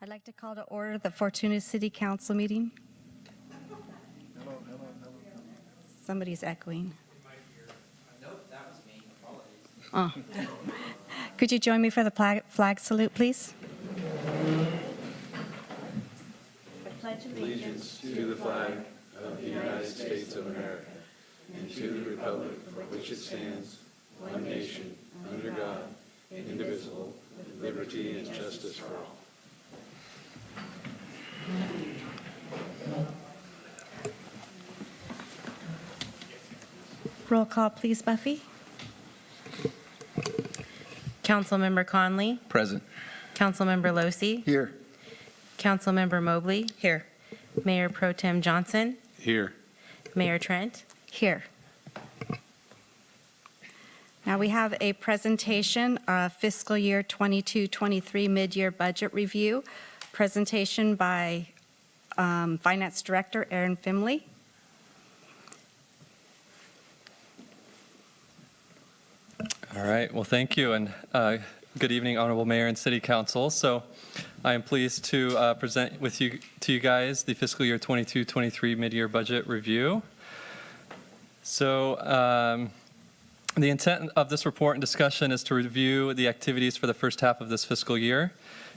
I'd like to call to order the Fortuna City Council meeting. Somebody's echoing. Nope, that was me. Apologies. Oh. Could you join me for the flag salute, please? Allegiance to the flag of the United States of America and to the republic for which it stands, one nation, under God, indivisible, with liberty and justice for all. Roll call, please, Buffy. Councilmember Conley, Present. Councilmember Losi, Here. Councilmember Mobley. Here. Mayor Pro Tem Johnson, Here. Mayor Trent. Here. Now we have a presentation of fiscal year 22-23 mid-year budget review. Presentation by Finance Director Aaron Fimley. All right, well, thank you, and good evening, Honorable Mayor and City Council. So I am pleased to present to you guys the fiscal year 22-23 mid-year budget review. So the intent of this report and discussion is to review the activities for the first half of this fiscal year,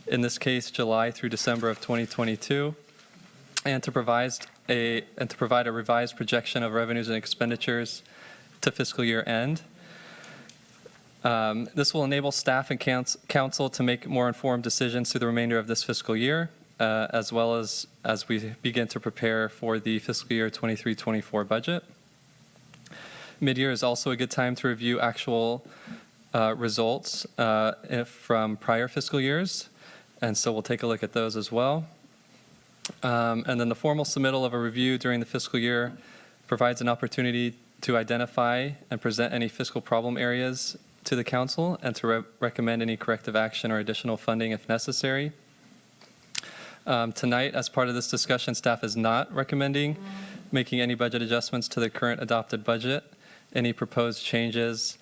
in this case, July through December of 2022, and to provide a revised projection of revenues and expenditures to fiscal year end. This will enable staff and council to make more informed decisions through the remainder of this fiscal year, as well as we begin to prepare for the fiscal year 23-24 budget. Mid-year is also a good time to review actual results from prior fiscal years, and so we'll take a look at those as well. And then the formal submittal of a review during the fiscal year provides an opportunity to identify and present any fiscal problem areas to the council and to recommend any corrective action or additional funding if necessary. Tonight, as part of this discussion, staff is not recommending making any budget adjustments to the current adopted budget. Any proposed changes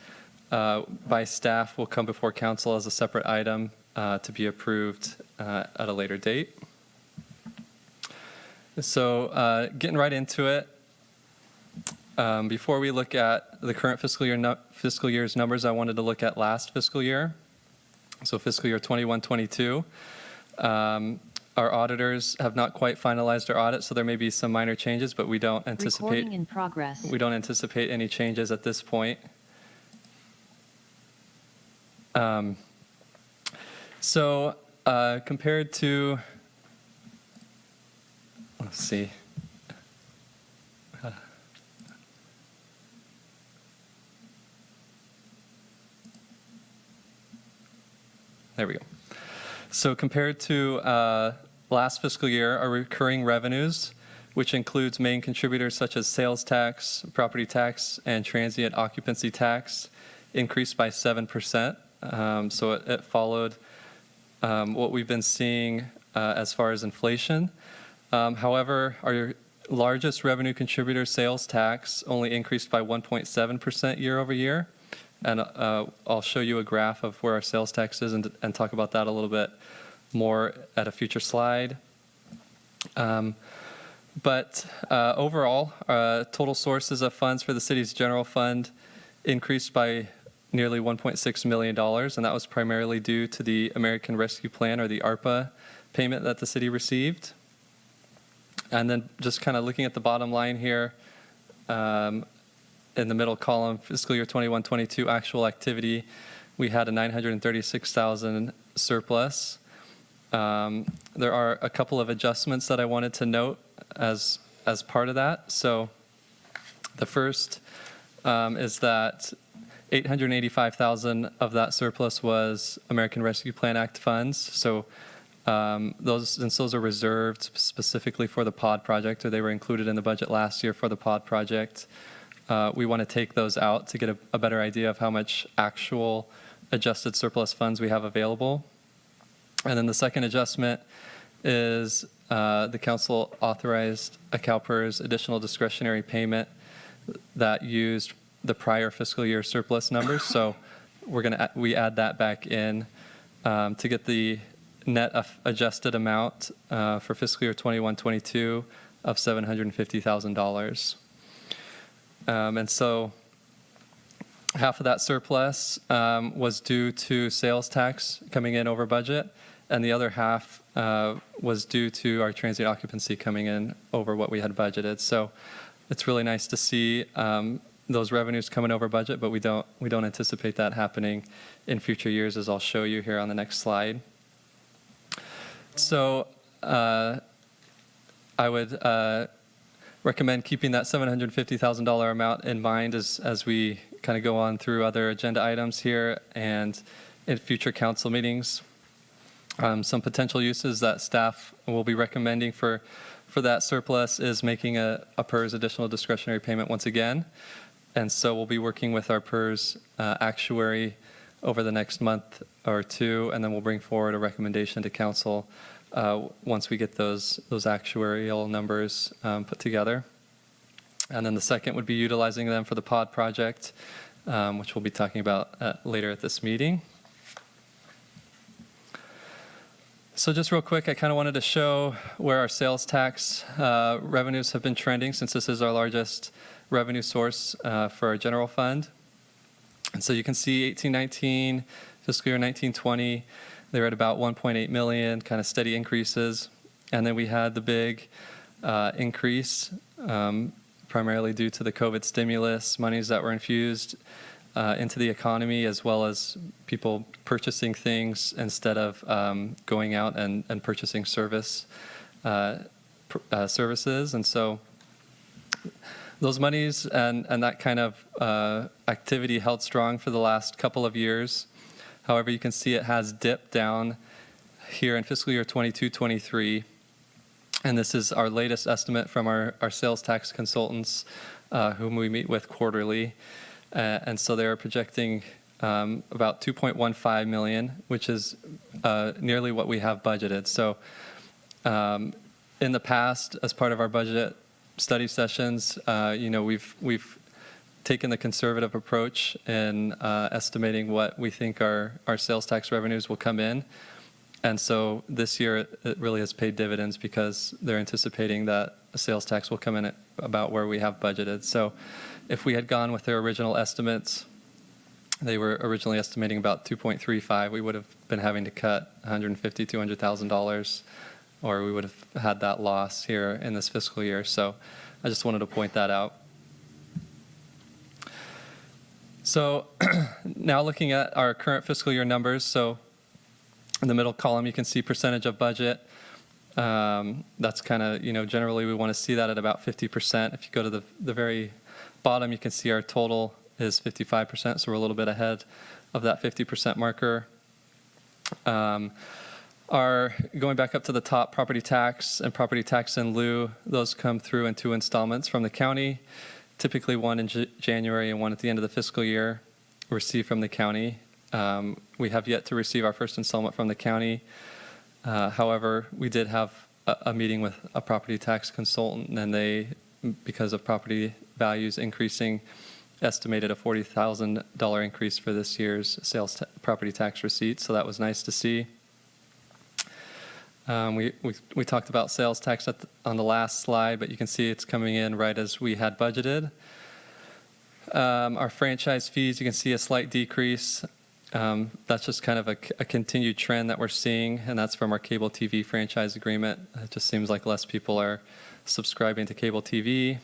by staff will come before council as a separate item to be approved at a later date. So getting right into it, before we look at the current fiscal year's numbers, I wanted to look at last fiscal year, so fiscal year 21-22. Our auditors have not quite finalized our audit, so there may be some minor changes, but we don't anticipate. Recording in progress. We don't anticipate any changes at this point. So compared to, let's see. There we go. So compared to last fiscal year, our recurring revenues, which includes main contributors such as sales tax, property tax, and transient occupancy tax, increased by 7%. So it followed what we've been seeing as far as inflation. However, our largest revenue contributor, sales tax, only increased by 1.7% year over year. And I'll show you a graph of where our sales tax is and talk about that a little bit more at a future slide. But overall, total sources of funds for the city's general fund increased by nearly $1.6 million, and that was primarily due to the American Rescue Plan, or the ARPA payment that the city received. And then just kind of looking at the bottom line here, in the middle column, fiscal year 21-22 actual activity, we had a $936,000 surplus. There are a couple of adjustments that I wanted to note as part of that. So the first is that $885,000 of that surplus was American Rescue Plan Act funds. So those are reserved specifically for the POD project, or they were included in the budget last year for the POD project. We want to take those out to get a better idea of how much actual adjusted surplus funds we have available. And then the second adjustment is the council authorized a CalPERS additional discretionary payment that used the prior fiscal year surplus numbers. So we add that back in to get the net adjusted amount for fiscal year 21-22 of $750,000. And so half of that surplus was due to sales tax coming in over budget, and the other half was due to our transient occupancy coming in over what we had budgeted. So it's really nice to see those revenues coming over budget, but we don't anticipate that happening in future years, as I'll show you here on the next slide. So I would recommend keeping that $750,000 amount in mind as we kind of go on through other agenda items here and in future council meetings. Some potential uses that staff will be recommending for that surplus is making a PERS additional discretionary payment once again. And so we'll be working with our PERS actuary over the next month or two, and then we'll bring forward a recommendation to council once we get those actuarial numbers put together. And then the second would be utilizing them for the pod project, which we'll be talking about later at this meeting. So just real quick, I kind of wanted to show where our sales tax revenues have been trending, since this is our largest revenue source for our general fund. And so you can see 18-19, fiscal year 19-20, they were at about 1.8 million, kind of steady increases. And then we had the big increase, primarily due to the COVID stimulus monies that were infused into the economy, as well as people purchasing things instead of going out and purchasing services. And so those monies and that kind of activity held strong for the last couple of years. However, you can see it has dipped down here in fiscal year 22-23. And this is our latest estimate from our sales tax consultants, whom we meet with quarterly. And so they're projecting about 2.15 million, which is nearly what we have budgeted. So in the past, as part of our budget study sessions, we've taken the conservative approach in estimating what we think our sales tax revenues will come in. And so this year it really has paid dividends because they're anticipating that sales tax will come in at about where we have budgeted. So if we had gone with their original estimates, they were originally estimating about 2.35, we would have been having to cut $150,000, $200,000, or we would have had that loss here in this fiscal year. So I just wanted to point that out. So now looking at our current fiscal year numbers, so in the middle column you can see percentage of budget. That's kind of, generally we want to see that at about 50%. If you go to the very bottom, you can see our total is 55%, so we're a little bit ahead of that 50% marker. Our going back up to the top, property tax and property tax in lieu, those come through in 2 installments from the county, typically one in January and one at the end of the fiscal year received from the county. We have yet to receive our first installment from the county. However, we did have a meeting with a property tax consultant, and they, because of property values increasing, estimated a $40,000 increase for this year's property tax receipts. So that was nice to see. We talked about sales tax on the last slide, but you can see it's coming in right as we had budgeted. Our franchise fees, you can see a slight decrease. That's just kind of a continued trend that we're seeing, and that's from our cable TV franchise agreement. It just seems like less people are subscribing to cable TV.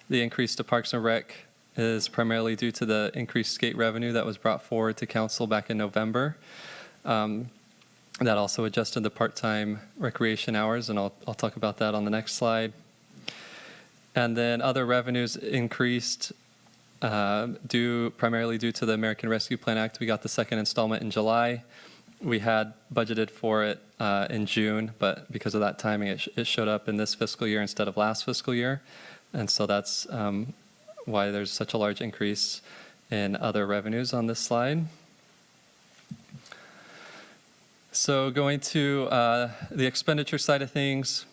The increase to Parks and Rec is primarily due to the increased skate revenue that was brought forward to council back in November. That also adjusted the part-time recreation hours, and I'll talk about that on the next slide. And then other revenues increased primarily due to the American Rescue Plan Act. We got the second installment in July. We had budgeted for it in June, but because of that timing, it showed up in this fiscal year instead of last fiscal year. And so that's why there's such a large increase in other revenues on this slide. So going to the expenditure side of things,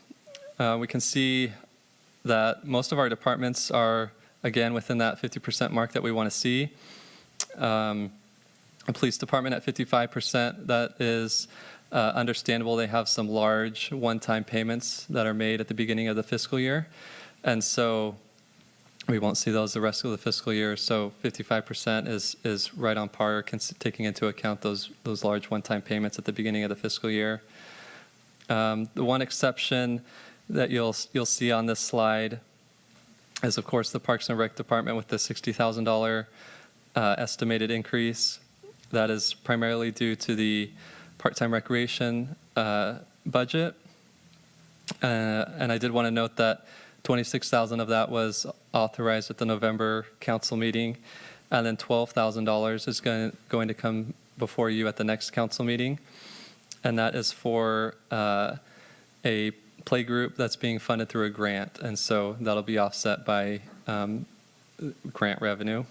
we can see that most of our departments are, again, within that 50% mark that we want to see. The police department at 55%, that is understandable. They have some large one-time payments that are made at the beginning of the fiscal year. And so we won't see those the rest of the fiscal year. So 55% is right on par, taking into account those large one-time payments at the beginning of the fiscal year. The one exception that you'll see on this slide is, of course, the Parks and Rec Department with the $60,000 estimated increase. That is primarily due to the part-time recreation budget. And I did want to note that $26,000 of that was authorized at the November council meeting, and then $12,000 is going to come before you at the next council meeting, and that is for a play group that's being funded through a grant, and so that'll be offset by grant revenue.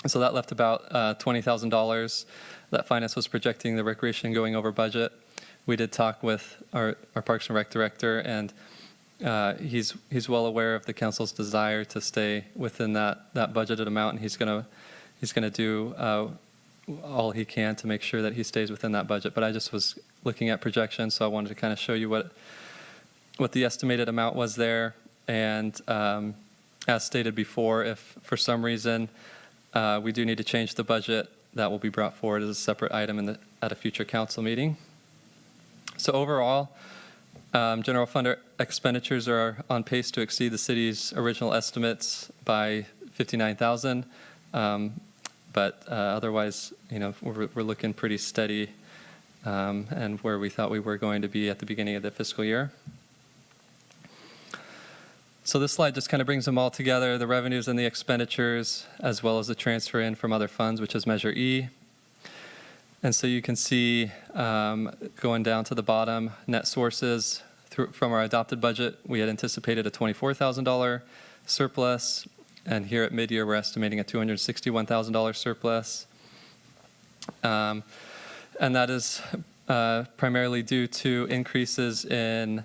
So that left about $20,000 that finance was projecting the recreation going over budget. We did talk with our Parks and Rec director, and he's well aware of the council's desire to stay within that budgeted amount, and he's gonna do all he can to make sure that he stays within that budget. But I just was looking at projections, so I wanted to kind of show you what the estimated amount was there. And as stated before, if for some reason we do need to change the budget, that will be brought forward as a separate item at a future council meeting. So overall, general fund expenditures are on pace to exceed the city's original estimates by $59,000. But otherwise, we're looking pretty steady and where we thought we were going to be at the beginning of the fiscal year. So this slide just kind of brings them all together, the revenues and the expenditures, as well as the transfer in from other funds, which is Measure E. And so you can see going down to the bottom, net sources from our adopted budget, we had anticipated a $24,000 surplus. And here at mid-year, we're estimating a $261,000 surplus. And that is primarily due to increases in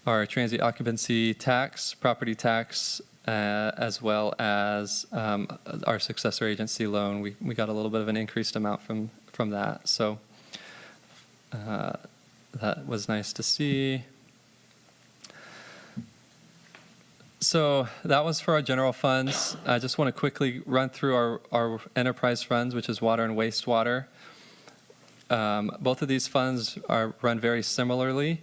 our transient occupancy tax, property tax, as well as our successor agency loan. We got a little bit of an increased amount from that. So that was nice to see. So that was for our general funds. I just want to quickly run through our enterprise funds, which is water and wastewater. Both of these funds are run very similarly.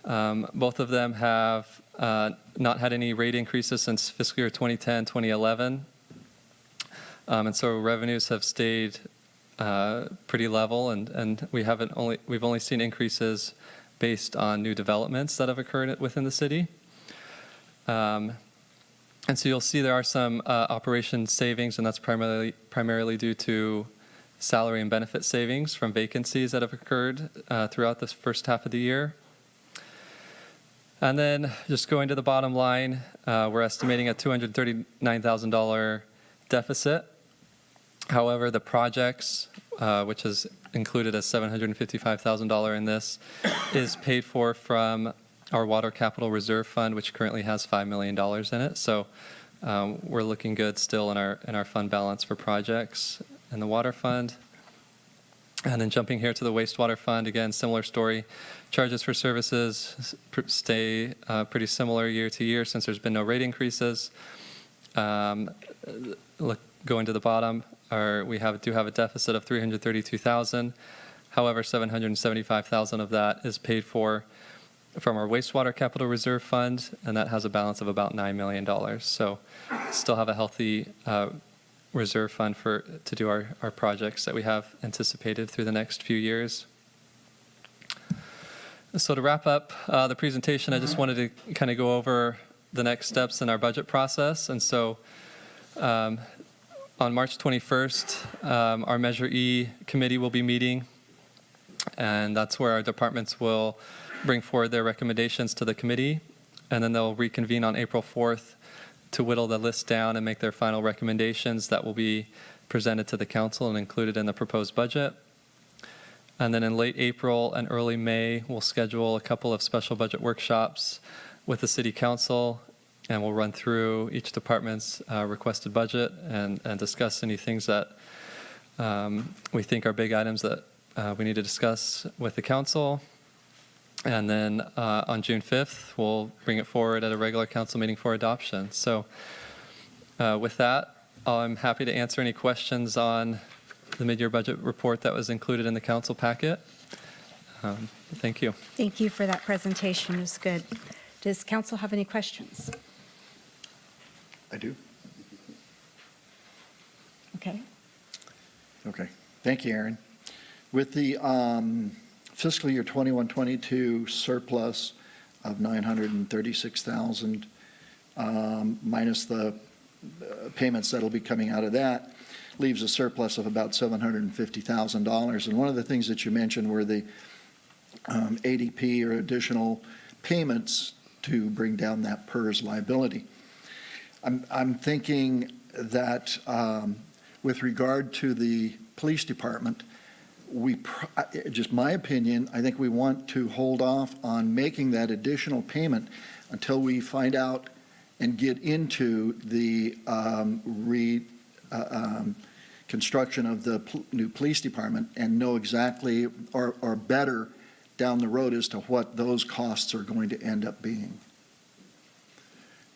Both of them have not had any rate increases since fiscal year 2010, 2011. And so revenues have stayed pretty level, and we've only seen increases based on new developments that have occurred within the city. And so you'll see there are some operation savings, and that's primarily due to salary and benefit savings from vacancies that have occurred throughout this first half of the year. And then just going to the bottom line, we're estimating a $239,000 deficit. However, the projects, which is included as $755,000 in this, is paid for from our Water Capital Reserve Fund, which currently has $5 million in it. So we're looking good still in our fund balance for projects in the water fund. And then jumping here to the wastewater fund, again, similar story. Charges for services stay pretty similar year to year since there's been no rate increases. Going to the bottom, we do have a deficit of $332,000. However, $775,000 of that is paid for from our wastewater capital reserve fund, and that has a balance of about $9 million. So still have a healthy reserve fund to do our projects that we have anticipated through the next few years. So to wrap up the presentation, I just wanted to kind of go over the next steps in our budget process. And so on March 21st, our Measure E committee will be meeting, and that's where our departments will bring forward their recommendations to the committee, and then they'll reconvene on April 4th to whittle the list down and make their final recommendations that will be presented to the council and included in the proposed budget. And then in late April and early May, we'll schedule a couple of special budget workshops with the city council, and we'll run through each department's requested budget and discuss any things that we think are big items that we need to discuss with the council. And then on June 5th, we'll bring it forward at a regular council meeting for adoption. So with that, I'm happy to answer any questions on the mid-year budget report that was included in the council packet. Thank you. Thank you for that presentation. It was good. Does council have any questions? I do. Okay. Okay. Thank you, Aaron. With the fiscal year 21-22 surplus of $936,000 minus the payments that'll be coming out of that, leaves a surplus of about $750,000. And one of the things that you mentioned were the ADP or additional payments to bring down that PERS liability. I'm thinking that with regard to the police department, just my opinion, I think we want to hold off on making that additional payment until we find out and get into the construction of the new police department and know exactly or better down the road as to what those costs are going to end up being.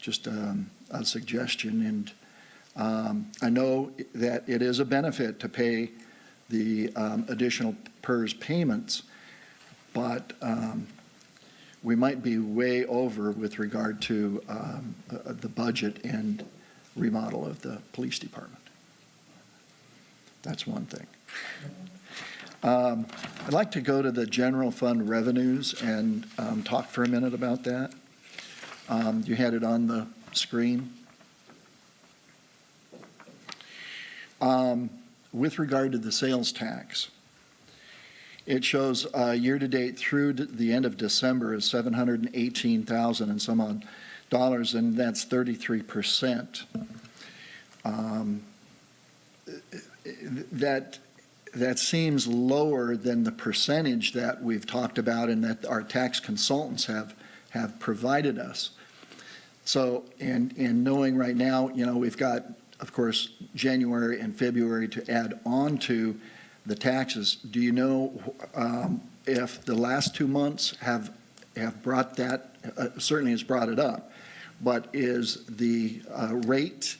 Just a suggestion. And I know that it is a benefit to pay the additional PERS payments, but we might be way over with regard to the budget and remodel of the police department. That's one thing. I'd like to go to the general fund revenues and talk for a minute about that. You had it on the screen. With regard to the sales tax, it shows year-to-date through the end of December is $718,000 and some odd dollars, and that's 33%. That seems lower than the percentage that we've talked about and that our tax consultants have provided us. So, and knowing right now, we've got, of course, January and February to add on to the taxes. Do you know if the last 2 months have brought that, certainly has brought it up, but is the rate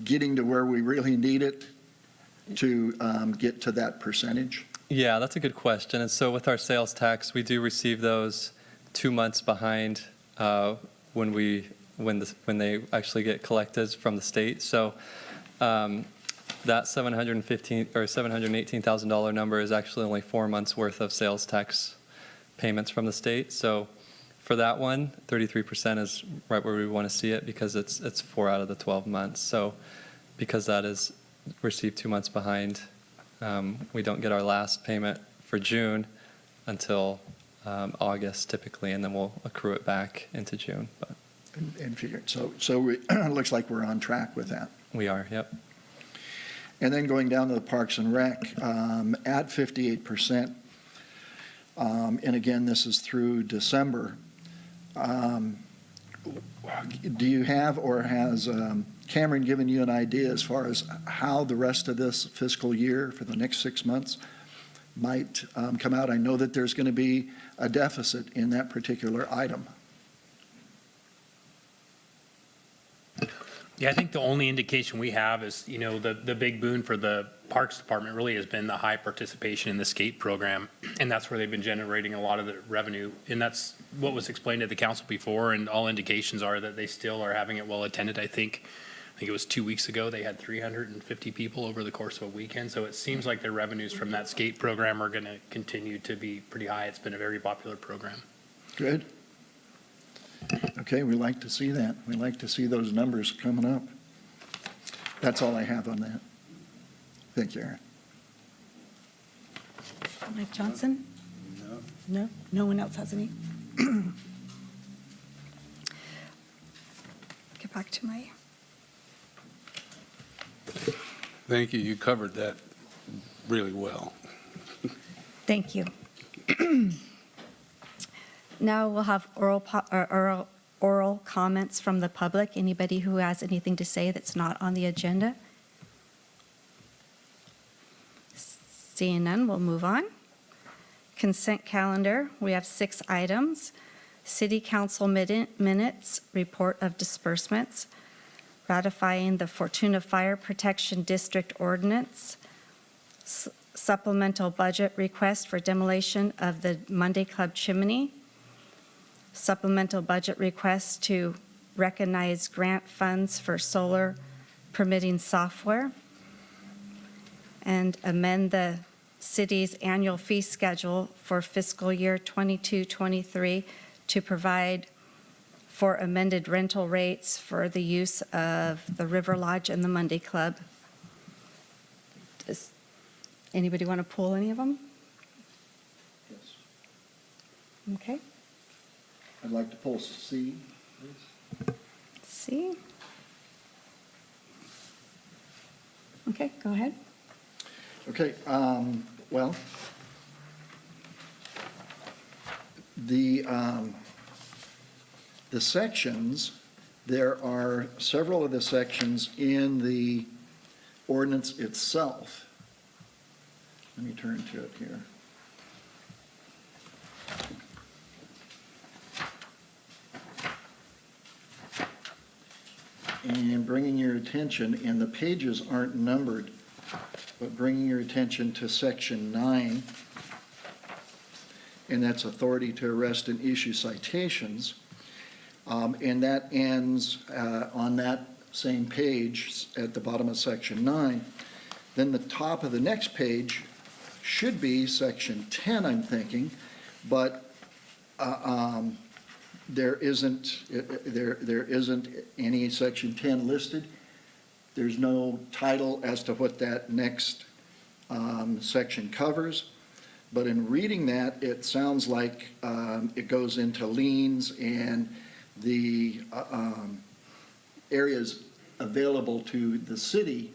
getting to where we really need it to get to that percentage? Yeah, that's a good question. And so with our sales tax, we do receive those 2 months behind when they actually get collected from the state. So that $718,000 number is actually only 4 months worth of sales tax payments from the state. So for that one, 33% is right where we want to see it because it's 4 out of the 12 months. So because that is received 2 months behind, we don't get our last payment for June until August typically, and then we'll accrue it back into June. But And figure, so it looks like we're on track with that. we are, yep. And then going down to the Parks and Rec, at 58%, and again, this is through December. Do you have, or has Cameron given you an idea as far as how the rest of this fiscal year for the next 6 months might come out? I know that there's going to be a deficit in that particular item. Yeah, I think the only indication we have is, the big boon for the Parks Department really has been the high participation in the skate program, and that's where they've been generating a lot of the revenue. And that's what was explained to the council before, and all indications are that they still are having it well attended. I think it was 2 weeks ago, they had 350 people over the course of a weekend. So it seems like their revenues from that skate program are going to continue to be pretty high. It's been a very popular program. Good. Okay, we like to see that. We like to see those numbers coming up. That's all I have on that. Thank you, Aaron. Mike Johnson? No? No one else has any? Get back to my... Thank you. You covered that really well. Thank you. Now we'll have oral comments from the public. Anybody who has anything to say that's not on the agenda? Seeing none, we'll move on. Consent calendar, we have 6 items. City Council minutes, report of disbursements, ratifying the Fortuna Fire Protection District ordinance, supplemental budget request for demolition of the Monday Club chimney, supplemental budget request to recognize grant funds for solar permitting software, and amend the city's annual fee schedule for fiscal year 22-23 to provide for amended rental rates for the use of the River Lodge and the Monday Club. Does anybody want to pull any of them? Yes. Okay, I'd like to pull C, please. see. Okay, go ahead. Okay, well, the sections, there are several of the sections in the ordinance itself. Let me turn to it here. And bringing your attention, and the pages aren't numbered, but bringing your attention to section 9, and that's authority to arrest and issue citations. And that ends on that same page at the bottom of section 9. Then the top of the next page should be section 10, I'm thinking, but there isn't any section 10 listed. There's no title as to what that next section covers. But in reading that, it sounds like it goes into liens and the areas available to the city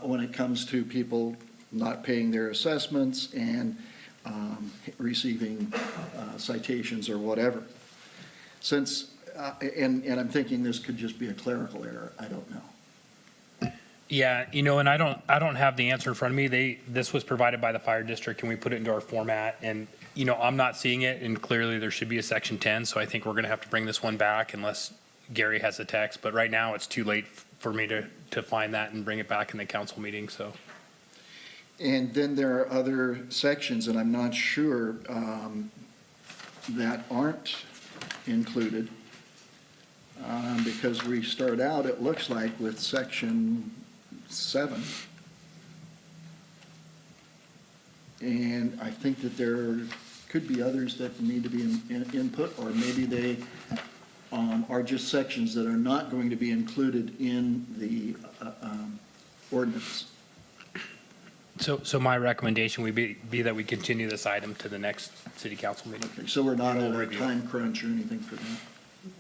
when it comes to people not paying their assessments and receiving citations or whatever. Since, and I'm thinking this could just be a clerical error, I don't know. Yeah, and I don't have the answer in front of me. This was provided by the fire district and we put it into our format, and, I'm not seeing it, and clearly there should be a section 10, so I think we're gonna have to bring this one back unless Gary has a text, but right now it's too late for me to find that and bring it back in the council meeting, so. And then there are other sections, and I'm not sure, that aren't included. Because we start out, it looks like, with section 7. And I think that there could be others that need to be input, or maybe they are just sections that are not going to be included in the ordinance. So my recommendation would be that we continue this item to the next city council meeting. Okay, so we're not We'll over a review. time crunch or anything for that?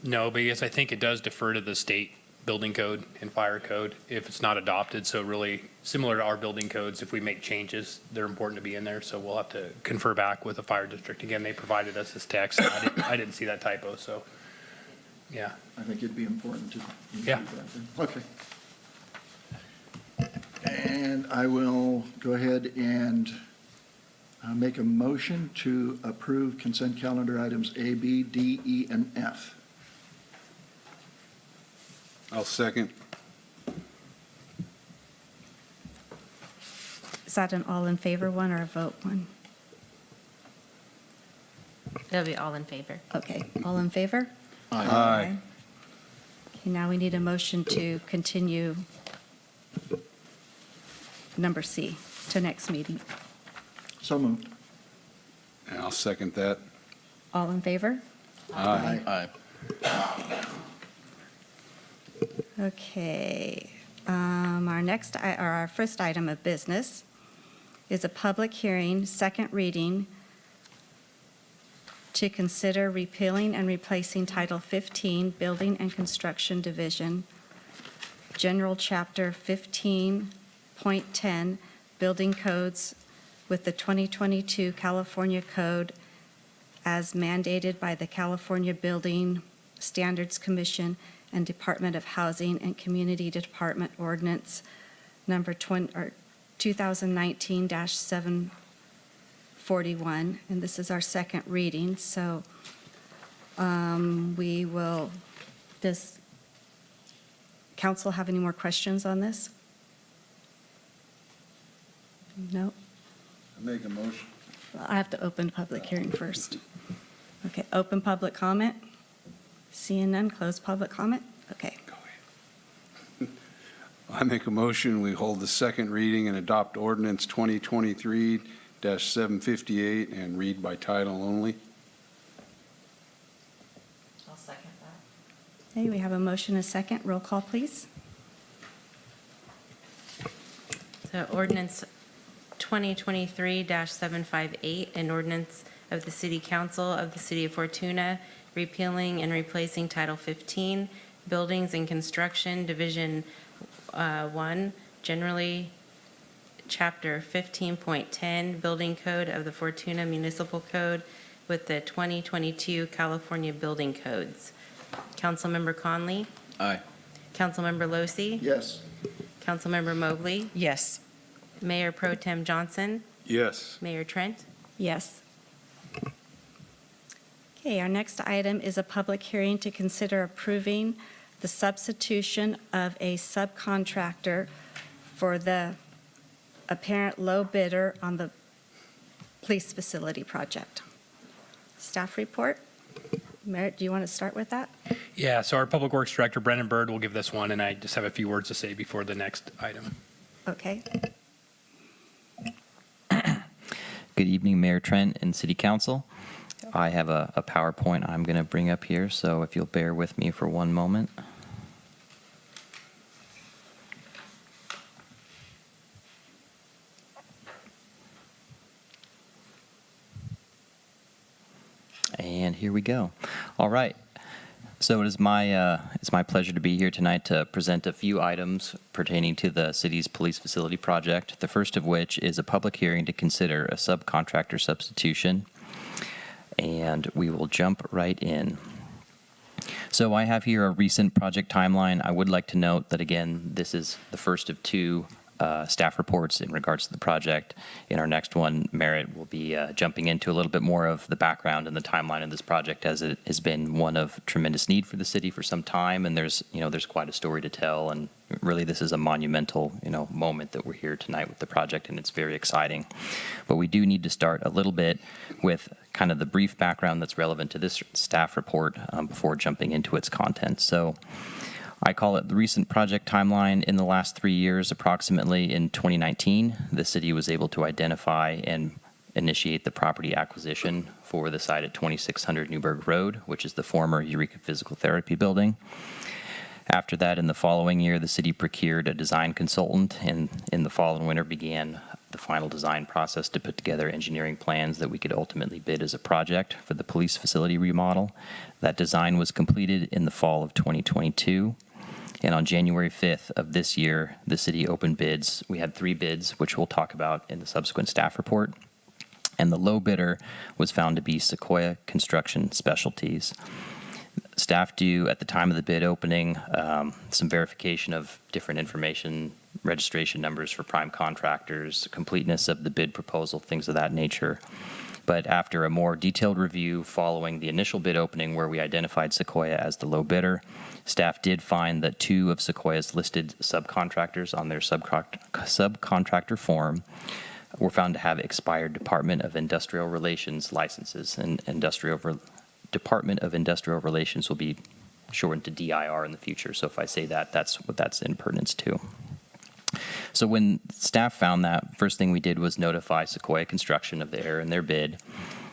No, because I think it does defer to the state building code and fire code if it's not adopted. So really, similar to our building codes, if we make changes, they're important to be in there. So we'll have to confer back with the fire district. Again, they provided us this text. I didn't see that typo, so, yeah. I think it'd be important to include Yeah. that then. Okay. And I will go ahead and make a motion to approve consent calendar items A, B, D, E, and F. I'll second. Is that an all in favor one or a vote one? It'll be all in favor. Okay, all in favor? Aye. Okay, now we need a motion to continue number C to next meeting. So moved. And I'll second that. All in favor? Aye. Okay, our first item of business is a public hearing, second reading, to consider repealing and replacing Title 15, Building and Construction Division, General Chapter 15.10, Building Codes, with the 2022 California Code as mandated by the California Building Standards Commission and Department of Housing and Community Department Ordinance number 2022-1 2019-741, and this is our second reading, so we will, does council have any more questions on this? No? Make a motion. I have to open public hearing first. Okay, open public comment. Seeing none, close public comment. Okay. I make a motion, we hold the second reading and adopt ordinance 2023-758 and read by title only. I'll second that. Okay, we have a motion, a second. Roll call, please. So ordinance 2023-758, an ordinance of the City Council of the City of Fortuna repealing and replacing Title 15, Buildings and Construction, Division 1, generally Chapter 15.10, Building Code of the Fortuna Municipal Code with the 2022 California Building Codes. Councilmember Conley? Aye. Councilmember Losi? Yes. Councilmember Mobley? Yes. Mayor Pro Tem Johnson? Yes. Mayor Trent? Yes. Okay, our next item is a public hearing to consider approving the substitution of a subcontractor for the apparent low bidder on the police facility project. Staff report. Merritt, do you want to start with that? Yeah, so our Public Works Director, Brendan Bird, will give this one, and I just have a few words to say before the next item. Okay. Good evening, Mayor Trent and City Council. I have a PowerPoint I'm going to bring up here, so if you'll bear with me for one moment. And here we go. All right. So it's my pleasure to be here tonight to present a few items pertaining to the city's police facility project, the first of which is a public hearing to consider a subcontractor substitution. And we will jump right in. So I have here a recent project timeline. I would like to note that, again, this is the first of two staff reports in regards to the project. In our next one, Merritt will be jumping into a little bit more of the background and the timeline of this project, as it has been one of tremendous need for the city for some time, and there's quite a story to tell, and really this is a monumental moment that we're here tonight with the project, and it's very exciting. But we do need to start a little bit with kind of the brief background that's relevant to this staff report before jumping into its content. So I call it the recent project timeline. In the last 3 years, approximately in 2019, the city was able to identify and initiate the property acquisition for the site at 2600 Newburgh Road, which is the former Eureka Physical Therapy building. After that, in the following year, the city procured a design consultant, and in the fall and winter began the final design process to put together engineering plans that we could ultimately bid as a project for the police facility remodel. That design was completed in the fall of 2022. And on January 5th of this year, the city opened bids. We had 3 bids, which we'll talk about in the subsequent staff report. And the low bidder was found to be Sequoia Construction Specialties. Staff do, at the time of the bid opening, some verification of different information, registration numbers for prime contractors, completeness of the bid proposal, things of that nature. But after a more detailed review following the initial bid opening, where we identified Sequoia as the low bidder, staff did find that 2 of Sequoia's listed subcontractors on their subcontractor form were found to have expired Department of Industrial Relations licenses, and Department of Industrial Relations will be shortened to DIR in the future. So if I say that, that's what that's in pertinence to. So when staff found that, first thing we did was notify Sequoia Construction of the error in their bid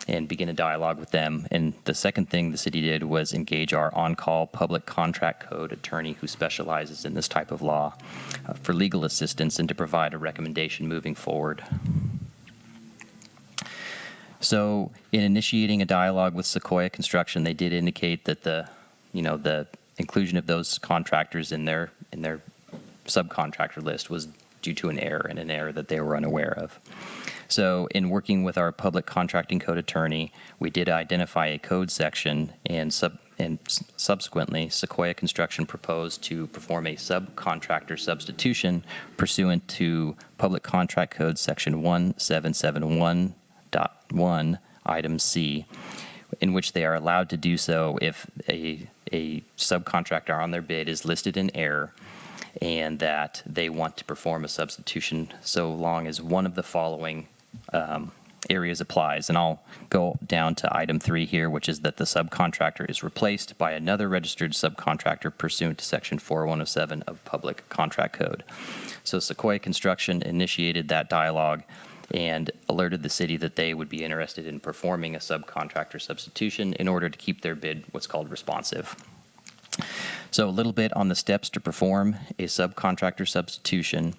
and begin a dialogue with them. And the second thing the city did was engage our on-call public contract code attorney who specializes in this type of law for legal assistance and to provide a recommendation moving forward. So in initiating a dialogue with Sequoia Construction, they did indicate that the inclusion of those contractors in their subcontractor list was due to an error that they were unaware of. So in working with our public contracting code attorney, we did identify a code section and and subsequently, Sequoia Construction proposed to perform a subcontractor substitution pursuant to Public Contract Code Section 1771.1, Item C, in which they are allowed to do so if a subcontractor on their bid is listed in error and that they want to perform a substitution so long as one of the following areas applies. And I'll go down to item 3 here, which is that the subcontractor is replaced by another registered subcontractor pursuant to section 4107 of Public Contract Code. So Sequoia Construction initiated that dialogue and alerted the city that they would be interested in performing a subcontractor substitution in order to keep their bid what's called responsive. So a little bit on the steps to perform a subcontractor substitution.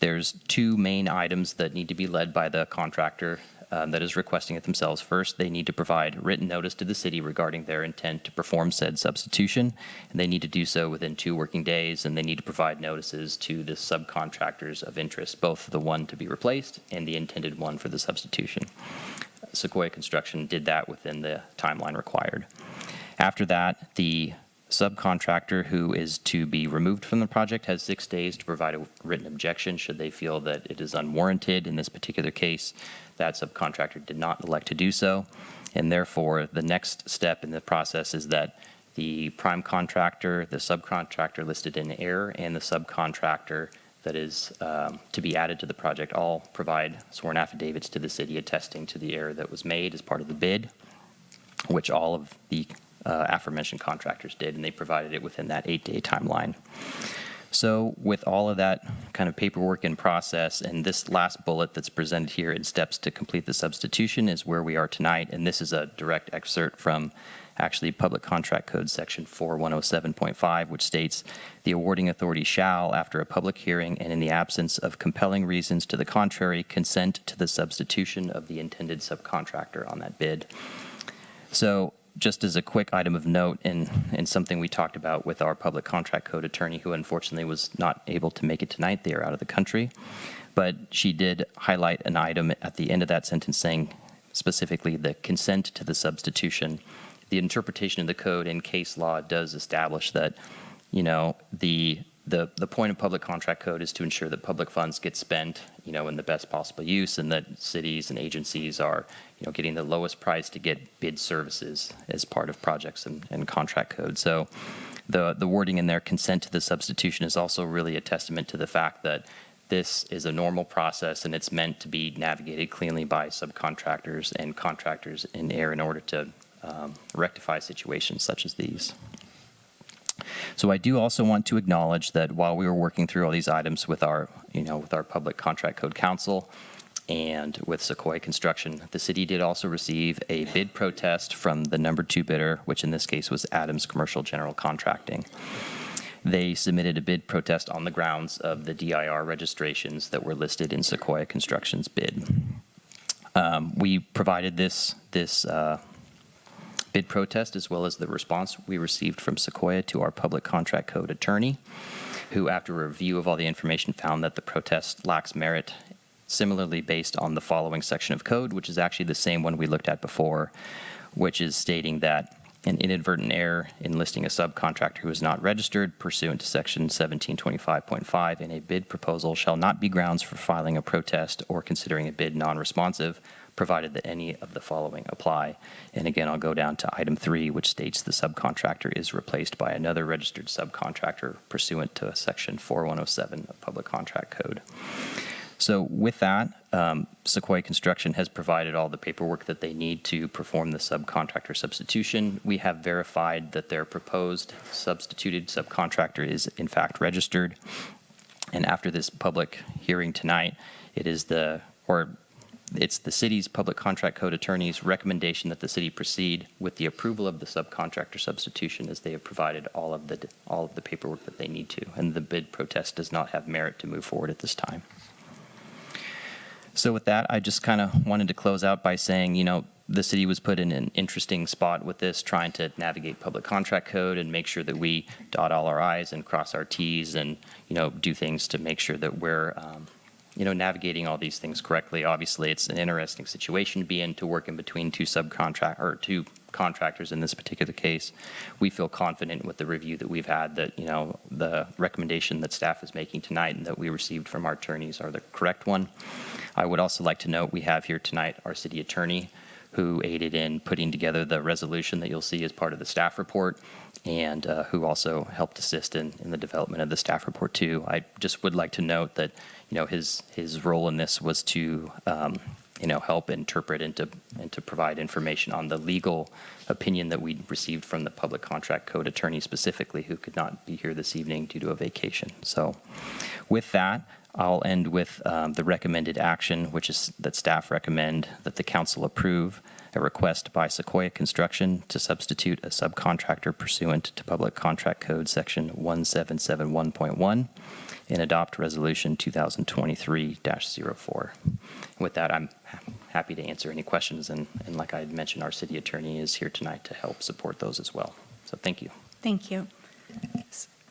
There's 2 main items that need to be led by the contractor that is requesting it themselves. First, they need to provide written notice to the city regarding their intent to perform said substitution, and they need to do so within 2 working days, and they need to provide notices to the subcontractors of interest, both the one to be replaced and the intended one for the substitution. Sequoia Construction did that within the timeline required. After that, the subcontractor who is to be removed from the project has 6 days to provide a written objection should they feel that it is unwarranted. In this particular case, that subcontractor did not elect to do so, and therefore the next step in the process is that the prime contractor, the subcontractor listed in error, and the subcontractor that is to be added to the project all provide sworn affidavits to the city attesting to the error that was made as part of the bid, which all of the aforementioned contractors did, and they provided it within that 8-day timeline. So with all of that kind of paperwork in process, and this last bullet that's presented here in steps to complete the substitution is where we are tonight, and this is a direct excerpt from actually Public Contract Code Section 4107.5, which states, "The awarding authority shall, after a public hearing and in the absence of compelling reasons to the contrary, consent to the substitution of the intended subcontractor on that bid." So just as a quick item of note, and something we talked about with our Public Contract Code attorney, who unfortunately was not able to make it tonight, they are out of the country, but she did highlight an item at the end of that sentence saying specifically the consent to the substitution. The interpretation of the code in case law does establish that, you know, the point of Public Contract Code is to ensure that public funds get spent, you know, in the best possible use, and that cities and agencies are, you know, getting the lowest price to get bid services as part of projects and contract code. So the wording in there, consent to the substitution, is also really a testament to the fact that this is a normal process and it's meant to be navigated cleanly by subcontractors and contractors in error in order to rectify situations such as these. So I do also want to acknowledge that while we were working through all these items with our, with our Public Contract Code Council and with Sequoia Construction, the city did also receive a bid protest from the number 2 bidder, which in this case was Adams Commercial General Contracting. They submitted a bid protest on the grounds of the DIR registrations that were listed in Sequoia Construction's bid. We provided this bid protest as well as the response we received from Sequoia to our Public Contract Code attorney, who after a review of all the information found that the protest lacks merit, similarly based on the following section of code, which is actually the same one we looked at before, which is stating that an inadvertent error in listing a subcontractor who is not registered pursuant to section 1725.5 in a bid proposal shall not be grounds for filing a protest or considering a bid non-responsive, provided that any of the following apply. And again, I'll go down to item 3, which states the subcontractor is replaced by another registered subcontractor pursuant to section 4107 of Public Contract Code. So with that, Sequoia Construction has provided all the paperwork that they need to perform the subcontractor substitution. We have verified that their proposed substituted subcontractor is in fact registered. And after this public hearing tonight, it's the city's Public Contract Code attorney's recommendation that the city proceed with the approval of the subcontractor substitution, as they have provided all of the paperwork that they need to, and the bid protest does not have merit to move forward at this time. So with that, I just kind of wanted to close out by saying, the city was put in an interesting spot with this, trying to navigate Public Contract Code and make sure that we dot all our I's and cross our T's and, do things to make sure that we're, navigating all these things correctly. Obviously, it's an interesting situation to be in, to work in between two contractors in this particular case. We feel confident with the review that we've had that, the recommendation that staff is making tonight and that we received from our attorneys are the correct one. I would also like to note we have here tonight our city attorney who aided in putting together the resolution that you'll see as part of the staff report, and who also helped assist in the development of the staff report too. I just would like to note that, his role in this was to, help interpret and to provide information on the legal opinion that we received from the public contract code attorney specifically, who could not be here this evening due to a vacation. So with that, I'll end with the recommended action, which is that staff recommend that the council approve a request by Sequoia Construction to substitute a subcontractor pursuant to Public Contract Code Section 1771.1 and adopt Resolution 2023-04. With that, I'm happy to answer any questions, and like I had mentioned, our city attorney is here tonight to help support those as well. So thank you. Thank you.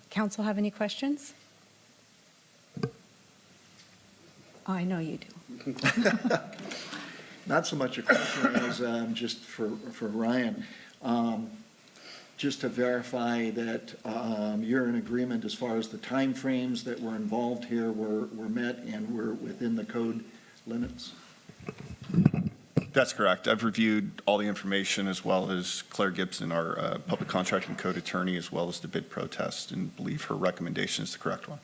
Council have any questions? Oh, I know you do. Not so much a question as just for Ryan. Just to verify that you're in agreement as far as the timeframes that were involved here were met and were within the code limits? That's correct. I've reviewed all the information as well as Claire Gibson, our public contracting code attorney, as well as the bid protest, and believe her recommendation is the correct one.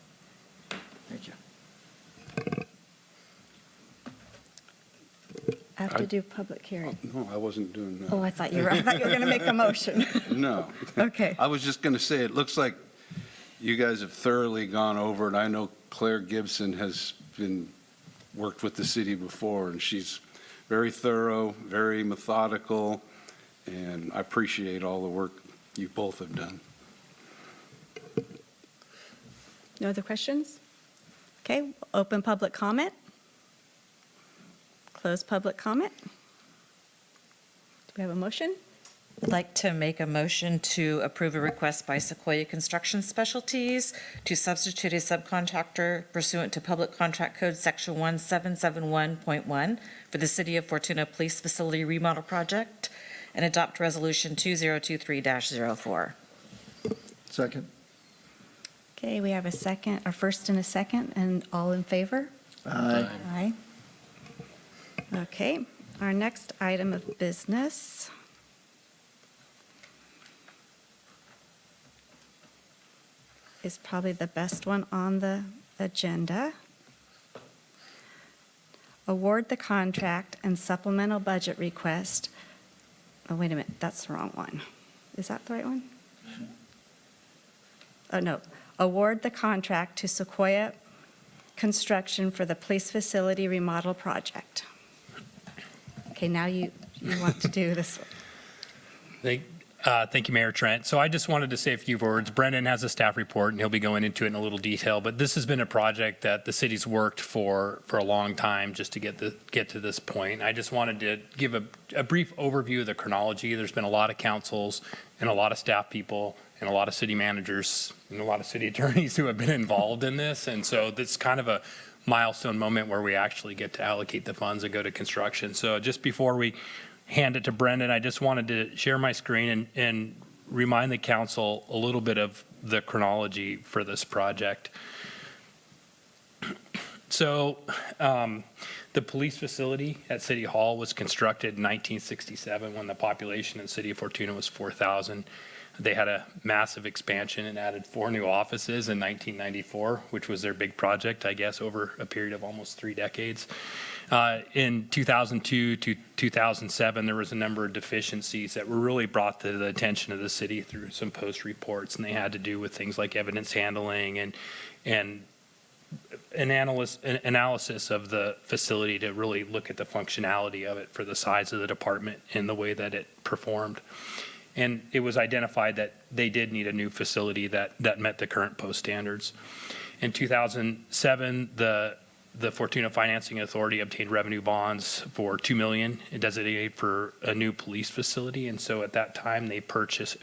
Thank you. I have to do public hearing. No, I wasn't doing that. Oh, I thought you were going to make a motion. No. Okay. I was just going to say, it looks like you guys have thoroughly gone over it. I know Claire Gibson has worked with the city before, and she's very thorough, very methodical, and I appreciate all the work you both have done. No other questions? Okay, open public comment. Close public comment. Do we have a motion? I'd like to make a motion to approve a request by Sequoia Construction Specialties to substitute a subcontractor pursuant to Public Contract Code Section 1771.1 for the City of Fortuna Police Facility Remodel Project and adopt Resolution 2023-04. Second? Okay, we have a second, a first and a second, and all in favor? Aye. Aye. Okay, our next item of business is probably the best one on the agenda. Award the contract and supplemental budget request. Oh, wait a minute, that's the wrong one. Is that the right one? Oh, no. Award the contract to Sequoia Construction for the police facility remodel project. Okay, now you want to do this one. Thank you, Mayor Trent. So I just wanted to say a few words. Brendan has a staff report, and he'll be going into it in a little detail. But this has been a project that the city's worked for a long time just to get to this point. I just wanted to give a brief overview of the chronology. There's been a lot of councils and a lot of staff people and a lot of city managers and a lot of city attorneys who have been involved in this. And so this is kind of a milestone moment where we actually get to allocate the funds and go to construction. So just before we hand it to Brendan, I just wanted to share my screen and remind the council a little bit of the chronology for this project. So the police facility at City Hall was constructed in 1967 when the population in the city of Fortuna was 4,000. They had a massive expansion and added 4 new offices in 1994, which was their big project, I guess, over a period of almost 3 decades. In 2002 to 2007, there was a number of deficiencies that were really brought to the attention of the city through some post reports, and they had to do with things like evidence handling and an analysis of the facility to really look at the functionality of it for the size of the department and the way that it performed. And it was identified that they did need a new facility that met the current post standards. In 2007, the Fortuna Financing Authority obtained revenue bonds for $2 million designated for a new police facility. And so at that time,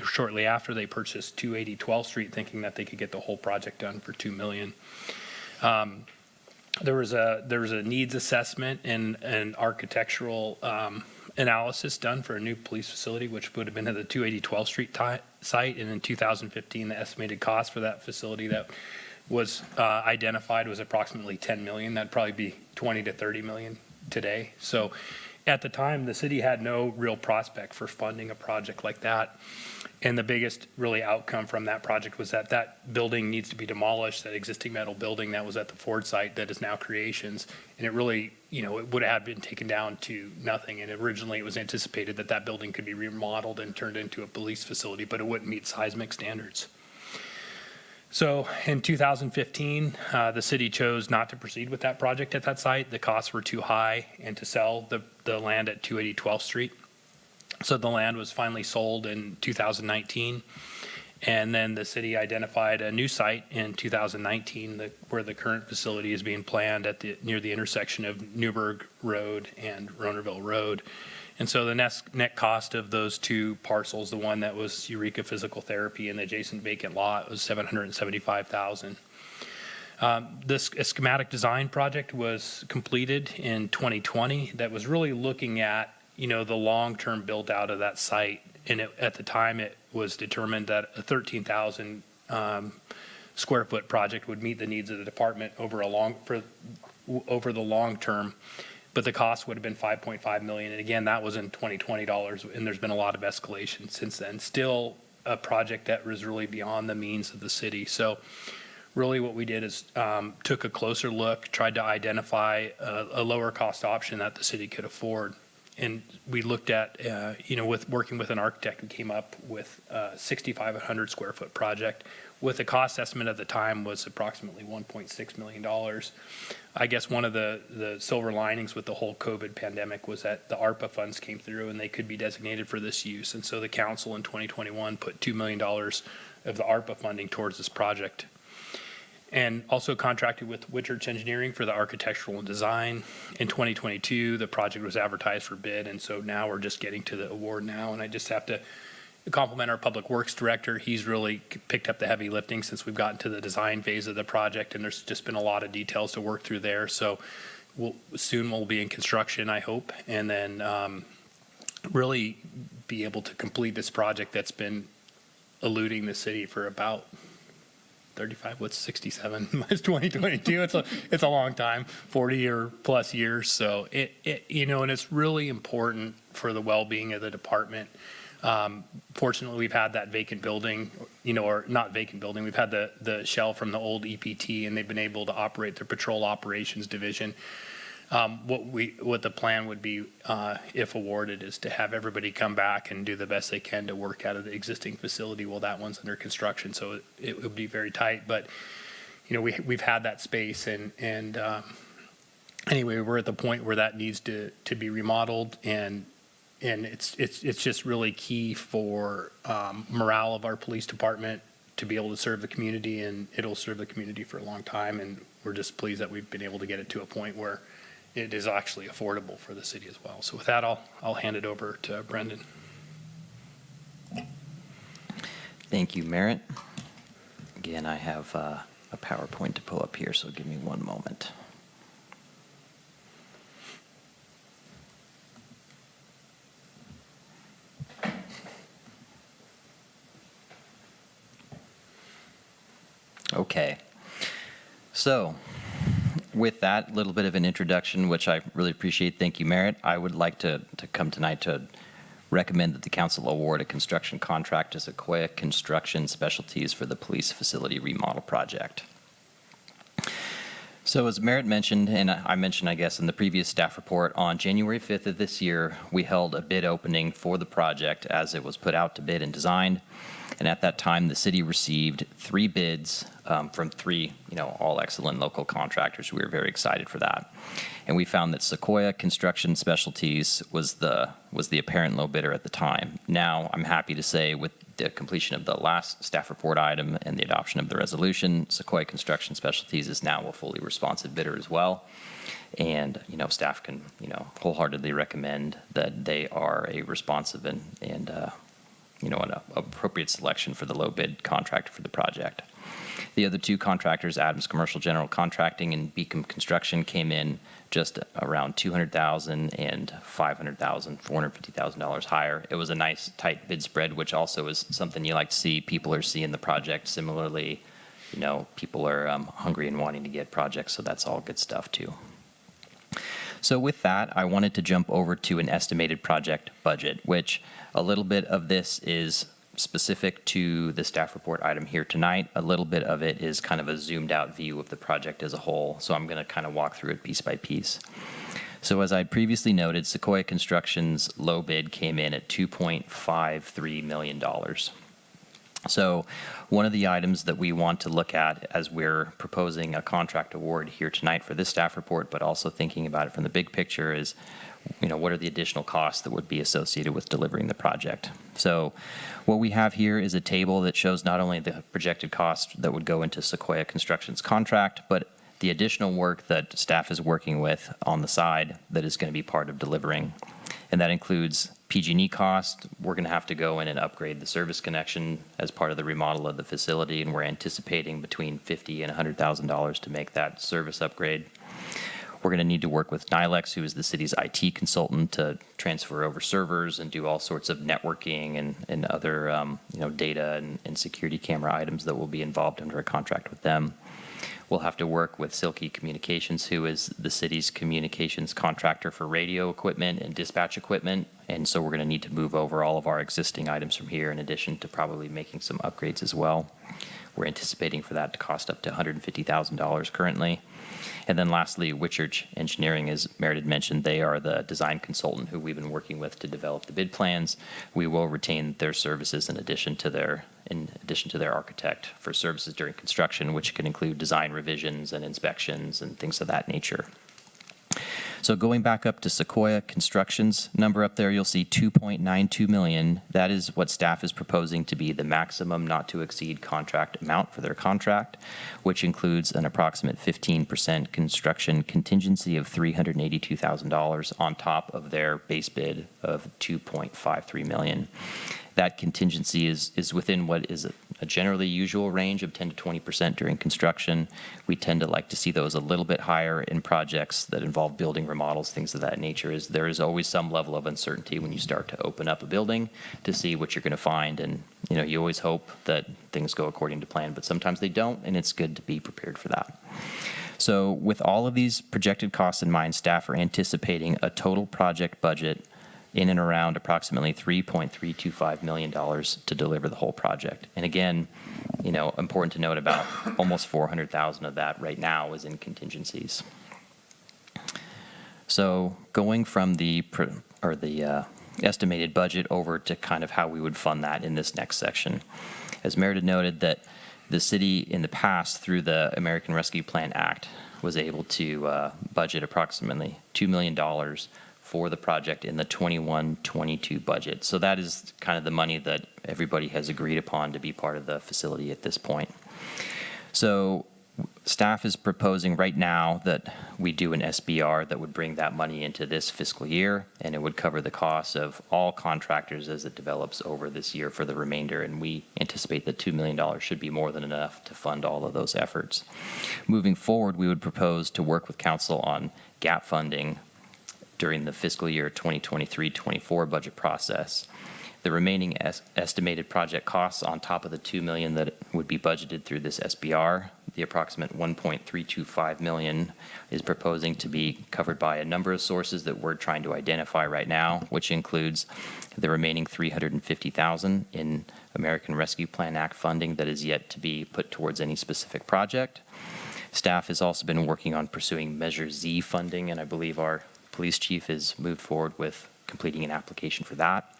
shortly after, they purchased 280 12th Street, thinking that they could get the whole project done for $2 million. There was a needs assessment and an architectural analysis done for a new police facility, which would have been at the 280 12th Street site. And in 2015, the estimated cost for that facility that was identified was approximately 10 million. That'd probably be 20 to 30 million today. So at the time, the city had no real prospect for funding a project like that. And the biggest really outcome from that project was that that building needs to be demolished, that existing metal building that was at the Ford site that is now Creations. And it really, it would have been taken down to nothing. And originally it was anticipated that that building could be remodeled and turned into a police facility, but it wouldn't meet seismic standards. So in 2015, the city chose not to proceed with that project at that site. The costs were too high and to sell the land at 280 12th Street. So the land was finally sold in 2019. And then the city identified a new site in 2019 where the current facility is being planned near the intersection of Newburgh Road and Ronerville Road. And so the net cost of those two parcels, the one that was Eureka Physical Therapy and the adjacent vacant lot, was $775,000. This schematic design project was completed in 2020 that was really looking at the long-term build out of that site. And at the time, it was determined that a 13,000 square foot project would meet the needs of the department over the long term. But the cost would have been $5.5 million. And again, that was in 2020 dollars. And there's been a lot of escalation since then. Still a project that was really beyond the means of the city. So really what we did is took a closer look, tried to identify a lower cost option that the city could afford. And we looked at, with working with an architect, we came up with a 6,500 square foot project with the cost estimate at the time was approximately $1.6 million. I guess one of the silver linings with the whole COVID pandemic was that the ARPA funds came through and they could be designated for this use. And so the council in 2021 put $2 million of the ARPA funding towards this project. And also contracted with Whitchurch Engineering for the architectural and design. In 2022, the project was advertised for bid, and so now we're just getting to the award now. And I just have to compliment our Public Works Director. He's really picked up the heavy lifting since we've gotten to the design phase of the project, and there's just been a lot of details to work through there. So soon we'll be in construction, I hope, and then really be able to complete this project that's been eluding the city for about 35, what's 67 minus 2022? It's a long time, 40 or plus years. So and it's really important for the well-being of the department. Fortunately, we've had that vacant building, or not vacant building. We've had the shell from the old EPT, and they've been able to operate their patrol operations division. What the plan would be, if awarded, is to have everybody come back and do the best they can to work out of the existing facility while that one's under construction. So it would be very tight, but we've had that space, and anyway, we're at the point where that needs to be remodeled, and it's just really key for morale of our police department to be able to serve the community, and it'll serve the community for a long time. And we're just pleased that we've been able to get it to a point where it is actually affordable for the city as well. So with that, I'll hand it over to Brendan. Thank you, Merritt. Again, I have a PowerPoint to pull up here, so give me one moment. Okay, so with that little bit of an introduction, which I really appreciate, thank you, Merritt, I would like to come tonight to recommend that the council award a construction contract to Sequoia Construction Specialties for the police facility remodel project. So as Merritt mentioned, and I mentioned, I guess, in the previous staff report, on January 5th of this year, we held a bid opening for the project as it was put out to bid and designed. And at that time, the city received 3 bids from 3, all excellent local contractors. We were very excited for that. And we found that Sequoia Construction Specialties was the apparent low bidder at the time. Now, I'm happy to say, with the completion of the last staff report item and the adoption of the resolution, Sequoia Construction Specialties is now a fully responsive bidder as well. And, staff can, wholeheartedly recommend that they are a responsive and an appropriate selection for the low bid contractor for the project. The other two contractors, Adams Commercial General Contracting and Beacom Construction, came in just around $200,000 and $500,000, $450,000 higher. It was a nice tight bid spread, which also is something you like to see. People are seeing the project. Similarly, people are hungry and wanting to get projects, so that's all good stuff too. So with that, I wanted to jump over to an estimated project budget, which a little bit of this is specific to the staff report item here tonight. A little bit of it is kind of a zoomed out view of the project as a whole. So I'm going to kind of walk through it piece by piece. So as I previously noted, Sequoia Construction's low bid came in at $2.53 million. So one of the items that we want to look at as we're proposing a contract award here tonight for this staff report, but also thinking about it from the big picture is, what are the additional costs that would be associated with delivering the project? So what we have here is a table that shows not only the projected cost that would go into Sequoia Construction's contract, but the additional work that staff is working with on the side that is going to be part of delivering. And that includes PG&E cost. We're going to have to go in and upgrade the service connection as part of the remodel of the facility, and we're anticipating between $50,000 and $100,000 to make that service upgrade. We're going to need to work with Nilex, who is the city's IT consultant, to transfer over servers and do all sorts of networking and other data and security camera items that will be involved under a contract with them. We'll have to work with Silky Communications, who is the city's communications contractor for radio equipment and dispatch equipment. And so we're going to need to move over all of our existing items from here, in addition to probably making some upgrades as well. We're anticipating for that to cost up to $150,000 currently. And then lastly, Whitchurch Engineering, as Meredith mentioned, they are the design consultant who we've been working with to develop the bid plans. We will retain their services in addition to their architect for services during construction, which can include design revisions and inspections and things of that nature. So going back up to Sequoia Construction's number up there, you'll see $2.92 million. That is what staff is proposing to be the maximum not to exceed contract amount for their contract, which includes an approximate 15% construction contingency of $382,000 on top of their base bid of $2.53 million. That contingency is within what is a generally usual range of 10 to 20% during construction. We tend to like to see those a little bit higher in projects that involve building remodels, things of that nature. Is there is always some level of uncertainty when you start to open up a building to see what you're going to find, and you always hope that things go according to plan, but sometimes they don't, and it's good to be prepared for that. So with all of these projected costs in mind, staff are anticipating a total project budget in and around approximately $3.325 million to deliver the whole project. And again, important to note about almost $400,000 of that right now is in contingencies. So going from the estimated budget over to kind of how we would fund that in this next section. As Meredith noted, that the city in the past, through the American Rescue Plan Act, was able to budget approximately $2 million for the project in the 21-22 budget. So that is kind of the money that everybody has agreed upon to be part of the facility at this point. So staff is proposing right now that we do an SBR that would bring that money into this fiscal year, and it would cover the costs of all contractors as it develops over this year for the remainder. And we anticipate that $2 million should be more than enough to fund all of those efforts. Moving forward, we would propose to work with council on gap funding during the fiscal year 2023-24 budget process. The remaining estimated project costs on top of the $2 million that would be budgeted through this SBR, the approximate $1.325 million, is proposing to be covered by a number of sources that we're trying to identify right now, which includes the remaining $350,000 in American Rescue Plan Act funding that is yet to be put towards any specific project. Staff has also been working on pursuing Measure Z funding, and I believe our police chief has moved forward with completing an application for that.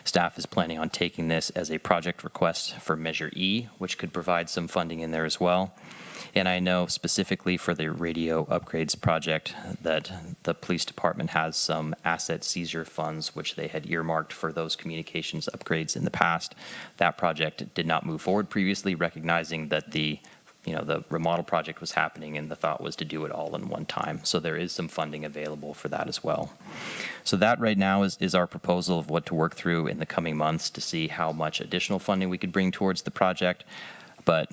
Staff is planning on taking this as a project request for Measure E, which could provide some funding in there as well. And I know specifically for the radio upgrades project that the police department has some asset seizure funds, which they had earmarked for those communications upgrades in the past. That project did not move forward previously, recognizing that the remodel project was happening, and the thought was to do it all in one time. So there is some funding available for that as well. So that right now is our proposal of what to work through in the coming months to see how much additional funding we could bring towards the project. But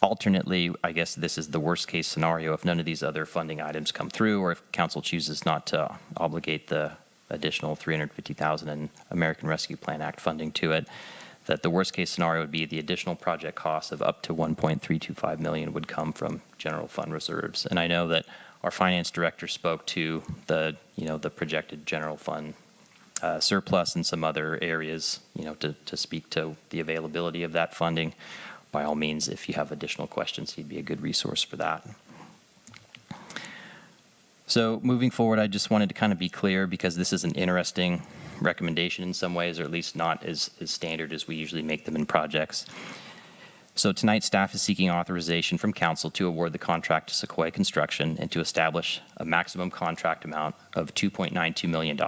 alternately, I guess this is the worst-case scenario if none of these other funding items come through, or if council chooses not to obligate the additional $350,000 in American Rescue Plan Act funding to it, that the worst-case scenario would be the additional project costs of up to $1.325 million would come from general fund reserves. And I know that our finance director spoke to the projected general fund surplus in some other areas, to speak to the availability of that funding. By all means, if you have additional questions, he'd be a good resource for that. So moving forward, I just wanted to kind of be clear, because this is an interesting recommendation in some ways, or at least not as standard as we usually make them in projects. So tonight, staff is seeking authorization from council to award the contract to Sequoia Construction and to establish a maximum contract amount of $2.92 million,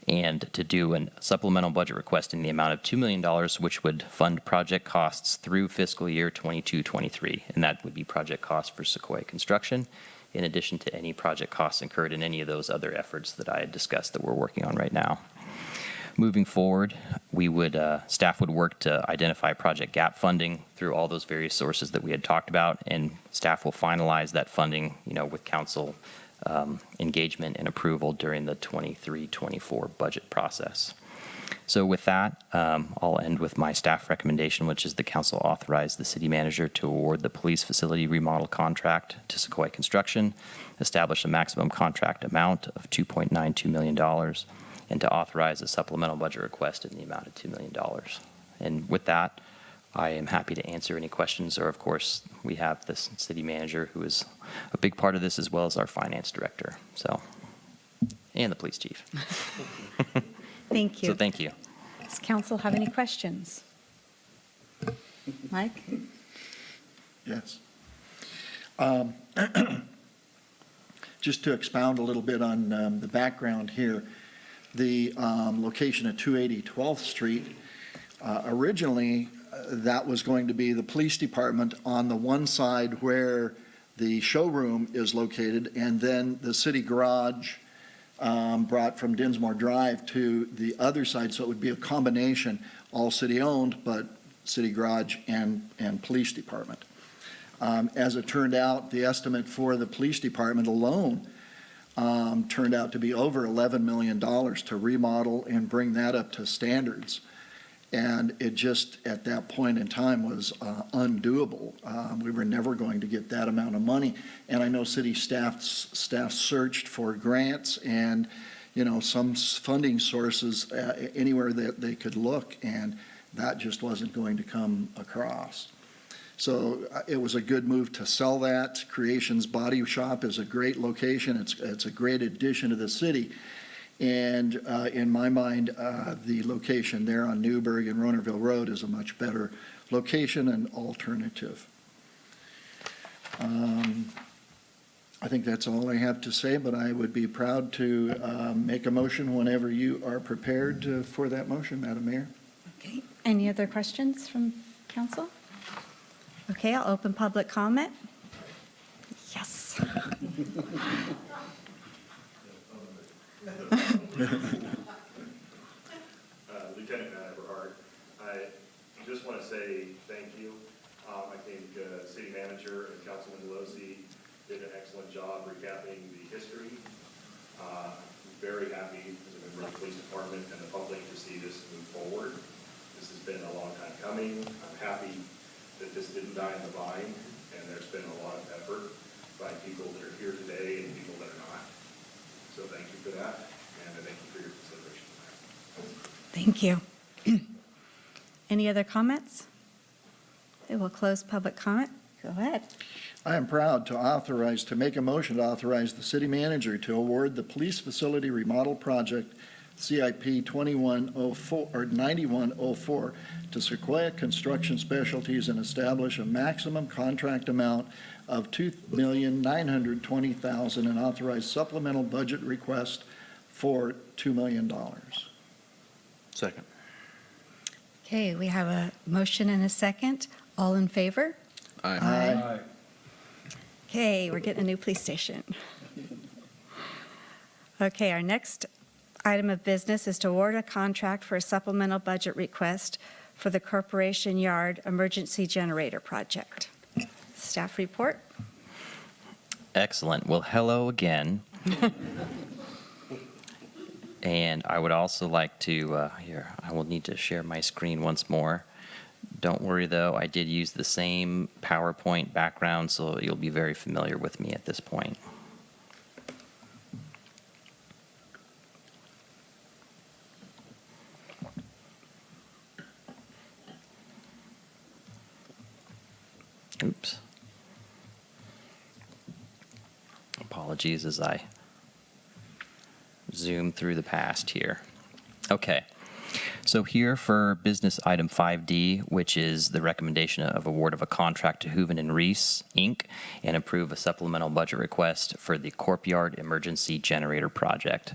and to do a supplemental budget request in the amount of $2 million, which would fund project costs through fiscal year 22-23, and that would be project costs for Sequoia Construction, in addition to any project costs incurred in any of those other efforts that I had discussed that we're working on right now. Moving forward, staff would work to identify project gap funding through all those various sources that we had talked about, and staff will finalize that funding, with council engagement and approval during the 23-24 budget process. So with that, I'll end with my staff recommendation, which is the council authorize the city manager to award the police facility remodel contract to Sequoia Construction, establish a maximum contract amount of $2.92 million, and to authorize a supplemental budget request in the amount of $2 million. And with that, I am happy to answer any questions, or of course, we have the city manager, who is a big part of this, as well as our finance director, and the police chief. Thank you. So thank you. Does council have any questions? Mike? Yes. Just to expound a little bit on the background here, the location at 280 12th Street, originally, that was going to be the police department on the one side where the showroom is located, and then the city garage brought from Dinsmore Drive to the other side, so it would be a combination, all city-owned, but city garage and police department. As it turned out, the estimate for the police department alone turned out to be over $11 million to remodel and bring that up to standards. And it just, at that point in time, was undoable. We were never going to get that amount of money. And I know city staff searched for grants and, some funding sources anywhere that they could look, and that just wasn't going to come across. So it was a good move to sell that. Creations Body Shop is a great location. It's a great addition to the city. And in my mind, the location there on Newburgh and Ronerville Road is a much better location and alternative. I think that's all I have to say, but I would be proud to make a motion whenever you are prepared for that motion, Madam Mayor. Okay. Any other questions from council? Okay, I'll open public comment. Yes. Lieutenant Matt Everhart, I just want to say thank you. I think City Manager and Councilman Delosi did an excellent job recapping the history. I'm very happy as a member of the police department and the public to see this move forward. This has been a long time coming. I'm happy that this didn't die in the vine, and there's been a lot of effort by people that are here today and people that are not. So thank you for that, and I thank you for your consideration. Thank you. Any other comments? Okay, we'll close public comment. Go ahead. I am proud to make a motion to authorize the city manager to award the police facility remodel project CIP 9104 to Sequoia Construction Specialties and establish a maximum contract amount of $2,920,000 and authorize supplemental budget request for $2 million. Second. Okay, we have a motion and a second. All in favor? Aye. Okay, we're getting a new police station. Okay, our next item of business is to award a contract for a supplemental budget request for the Corporation Yard Emergency Generator Project. Staff report. Excellent. Well, hello again. And I would also like to, here, I will need to share my screen once more. Don't worry, though, I did use the same PowerPoint background, so you'll be very familiar with me at this point. Oops. Apologies as I zoom through the past here. Okay. So here for business item 5D, which is the recommendation of award of a contract to Hooven and Reese, Inc., and approve a supplemental budget request for the Corp Yard Emergency Generator Project.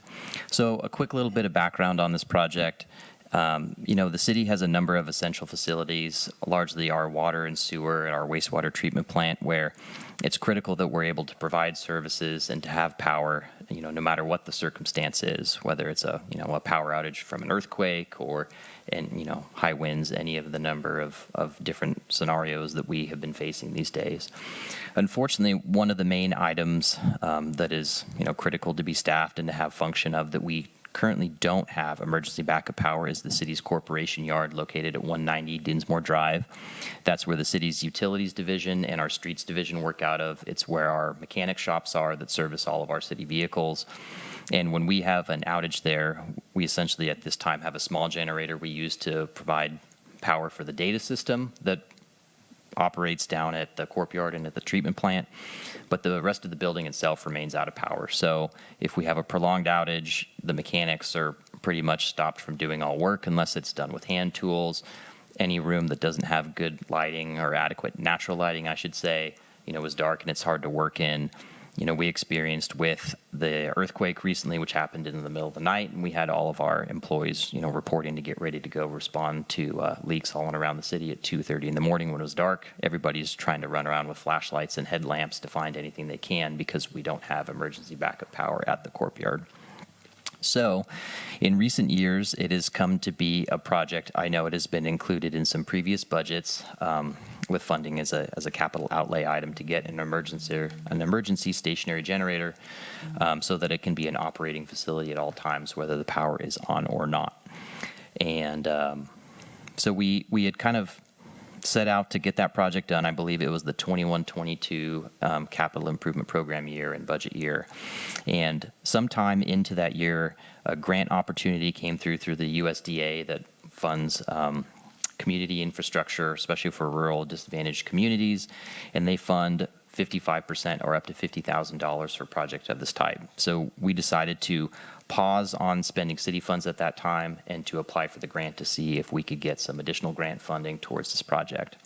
So a quick little bit of background on this project. The city has a number of essential facilities, largely our water and sewer and our wastewater treatment plant, where it's critical that we're able to provide services and to have power, no matter what the circumstance is, whether it's a power outage from an earthquake or, high winds, any of the number of different scenarios that we have been facing these days. Unfortunately, one of the main items that is, critical to be staffed and to have function of that we currently don't have emergency backup power is the city's corporation yard located at 190 Dinsmore Drive. That's where the city's utilities division and our streets division work out of. It's where our mechanic shops are that service all of our city vehicles. And when we have an outage there, we essentially at this time have a small generator we use to provide power for the data system that operates down at the Corp Yard and at the treatment plant, but the rest of the building itself remains out of power. So if we have a prolonged outage, the mechanics are pretty much stopped from doing all work unless it's done with hand tools. Any room that doesn't have good lighting or adequate natural lighting, I should say, is dark and it's hard to work in. We experienced with the earthquake recently, which happened in the middle of the night, and we had all of our employees, reporting to get ready to go respond to leaks all around the city at 2:30 in the morning when it was dark. Everybody's trying to run around with flashlights and headlamps to find anything they can because we don't have emergency backup power at the Corp Yard. So, in recent years, it has come to be a project. I know it has been included in some previous budgets with funding as a capital outlay item to get an emergency stationary generator so that it can be an operating facility at all times, whether the power is on or not. And so we had kind of set out to get that project done. I believe it was the 21-22 capital improvement program year and budget year. And sometime into that year, a grant opportunity came through the USDA that funds community infrastructure, especially for rural disadvantaged communities, and they fund 55% or up to $50,000 for projects of this type. So we decided to pause on spending city funds at that time and to apply for the grant to see if we could get some additional grant funding towards this project.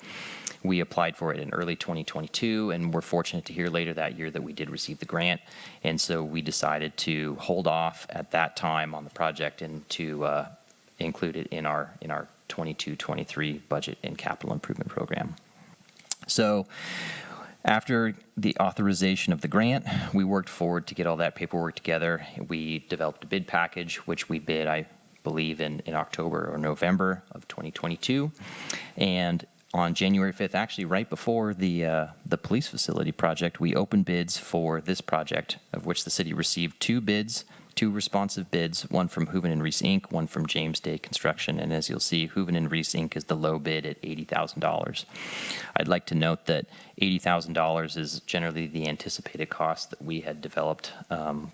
We applied for it in early 2022, and we're fortunate to hear later that year that we did receive the grant. And so we decided to hold off at that time on the project and to include it in our 22-23 budget and capital improvement program. So after the authorization of the grant, we worked forward to get all that paperwork together. We developed a bid package, which we bid, I believe, in October or November of 2022. And on January 5th, actually right before the police facility project, we opened bids for this project, of which the city received two responsive bids, one from Hooven and Reese, Inc., one from James Day Construction. And as you'll see, Hooven and Reese, Inc. is the low bid at $80,000. I'd like to note that $80,000 is generally the anticipated cost that we had developed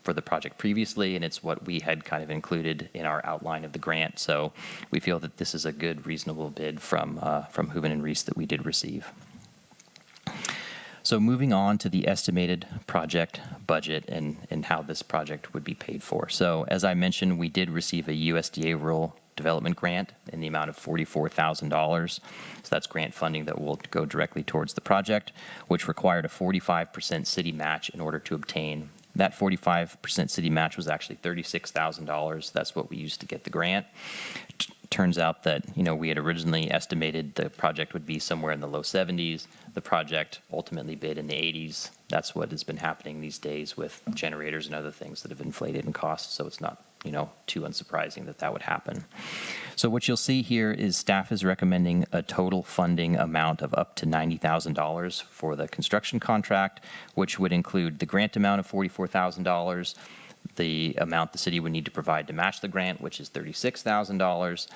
for the project previously, and it's what we had kind of included in our outline of the grant. So we feel that this is a good, reasonable bid from Hooven and Reese that we did receive. So moving on to the estimated project budget and how this project would be paid for. So as I mentioned, we did receive a USDA Rural Development Grant in the amount of $44,000. So that's grant funding that will go directly towards the project, which required a 45% city match in order to obtain. That 45% city match was actually $36,000. That's what we used to get the grant. Turns out that, we had originally estimated the project would be somewhere in the low 70s. The project ultimately bid in the 80s. That's what has been happening these days with generators and other things that have inflated in cost, so it's not too unsurprising that that would happen. So what you'll see here is staff is recommending a total funding amount of up to $90,000 for the construction contract, which would include the grant amount of $44,000, the amount the city would need to provide to match the grant, which is $36,000,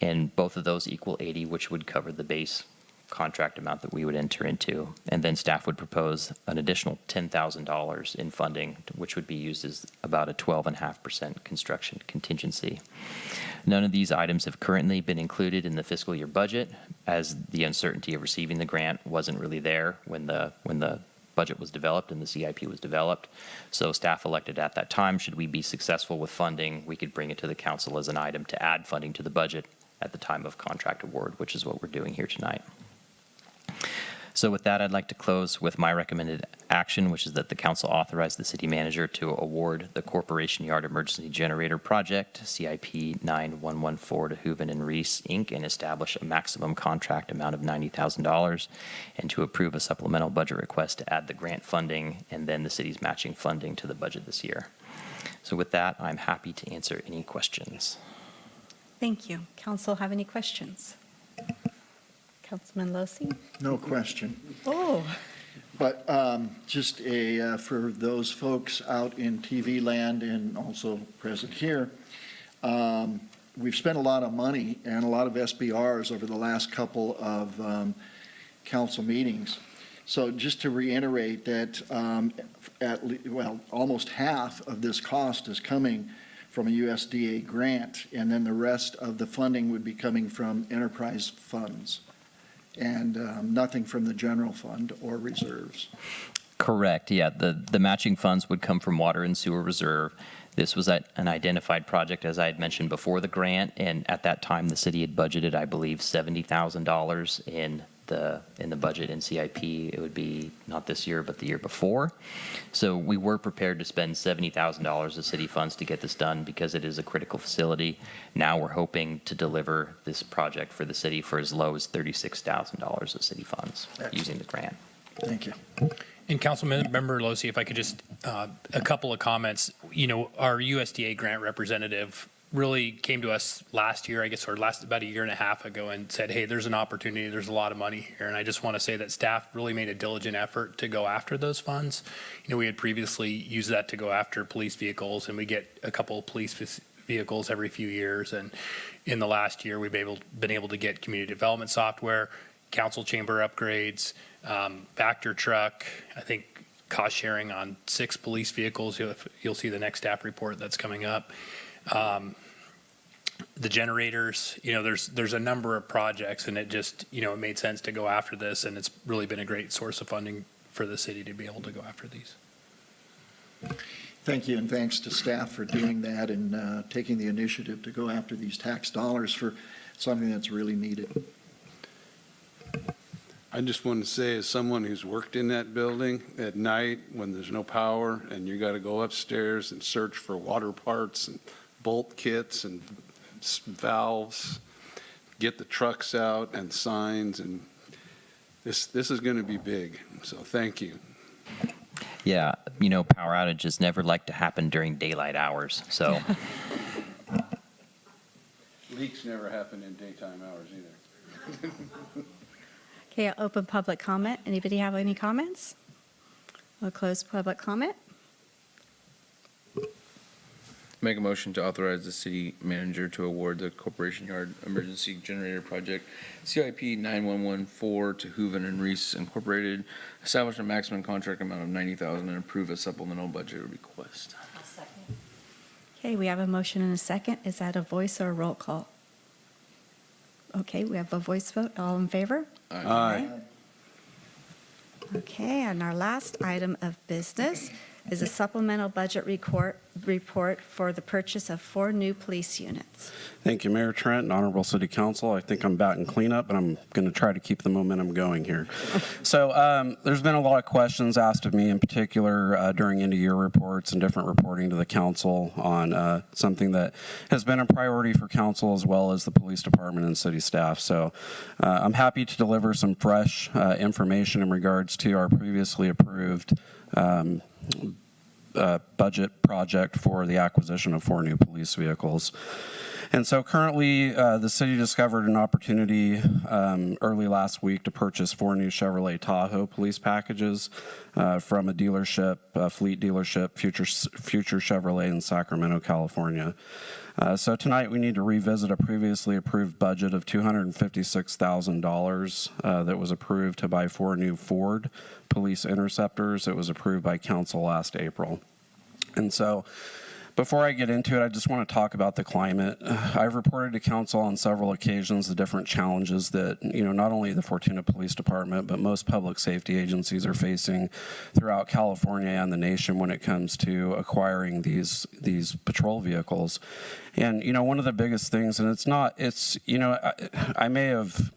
and both of those equal 80, which would cover the base contract amount that we would enter into. And then staff would propose an additional $10,000 in funding, which would be used as about a 12.5% construction contingency. None of these items have currently been included in the fiscal year budget, as the uncertainty of receiving the grant wasn't really there when the budget was developed and the CIP was developed. So staff elected at that time, should we be successful with funding, we could bring it to the council as an item to add funding to the budget at the time of contract award, which is what we're doing here tonight. So with that, I'd like to close with my recommended action, which is that the council authorize the city manager to award the Corporation Yard Emergency Generator Project, CIP 9114 to Hooven and Reese, Inc., and establish a maximum contract amount of $90,000, and to approve a supplemental budget request to add the grant funding and then the city's matching funding to the budget this year. So with that, I'm happy to answer any questions. Thank you. Council have any questions? Councilman Losey? No question. Oh, But just for those folks out in TV land and also present here, we've spent a lot of money and a lot of SBRs over the last couple of council meetings. So just to reiterate that almost half of this cost is coming from a USDA grant, and then the rest of the funding would be coming from enterprise funds, and nothing from the general fund or reserves. Correct, yeah. The matching funds would come from Water and Sewer Reserve. This was an identified project, as I had mentioned before the grant, and at that time, the city had budgeted, I believe, $70,000 in the budget in CIP. It would be not this year, but the year before. So we were prepared to spend $70,000 of city funds to get this done because it is a critical facility. Now we're hoping to deliver this project for the city for as low as $36,000 of city funds using the grant. Thank you. And Councilmember Losey, if I could just, a couple of comments. Our USDA grant representative really came to us last year, I guess, or about a year and a half ago, and said, hey, there's an opportunity, there's a lot of money here. And I just want to say that staff really made a diligent effort to go after those funds. We had previously used that to go after police vehicles, and we get a couple of police vehicles every few years. And in the last year, we've been able to get community development software, council chamber upgrades, Vector truck, I think cost sharing on 6 police vehicles. You'll see the next staff report that's coming up. The generators, there's a number of projects, and it just, it made sense to go after this, and it's really been a great source of funding for the city to be able to go after these. Thank you, and thanks to staff for doing that and taking the initiative to go after these tax dollars for something that's really needed. I just want to say, as someone who's worked in that building at night when there's no power and you got to go upstairs and search for water parts and bolt kits and valves, get the trucks out and signs, and this is going to be big. So thank you. Yeah, power outages never like to happen during daylight hours, so. Leaks never happen in daytime hours either. okay, I'll open public comment. Anybody have any comments? I'll close public comment. Make a motion to authorize the city manager to award the Corporation Yard Emergency Generator Project, CIP 9114 to Hooven and Reese Incorporated, establish a maximum contract amount of $90,000 and approve a supplemental budget request. Okay, we have a motion and a second. Is that a voice or a roll call? Okay, we have a voice vote. All in favor? Aye. Okay, and our last item of business is a supplemental budget report for the purchase of 4 new police units. Thank you, Mayor Trent and Honorable City Council. I think I'm batting cleanup, and I'm going to try to keep the momentum going here. So there's been a lot of questions asked of me, in particular during end-of-year reports and different reporting to the council on something that has been a priority for council as well as the police department and city staff. So I'm happy to deliver some fresh information in regards to our previously approved budget project for the acquisition of 4 new police vehicles. And so currently, the city discovered an opportunity early last week to purchase 4 new Chevrolet Tahoe police packages from a dealership, a fleet dealership, Future Chevrolet in Sacramento, California. So tonight we need to revisit a previously approved budget of $256,000 that was approved to buy 4 new Ford police interceptors. It was approved by council last April. And so before I get into it, I just want to talk about the climate. I've reported to council on several occasions the different challenges that, not only the Fortuna Police Department, but most public safety agencies are facing throughout California and the nation when it comes to acquiring these patrol vehicles. And, one of the biggest things, and I may have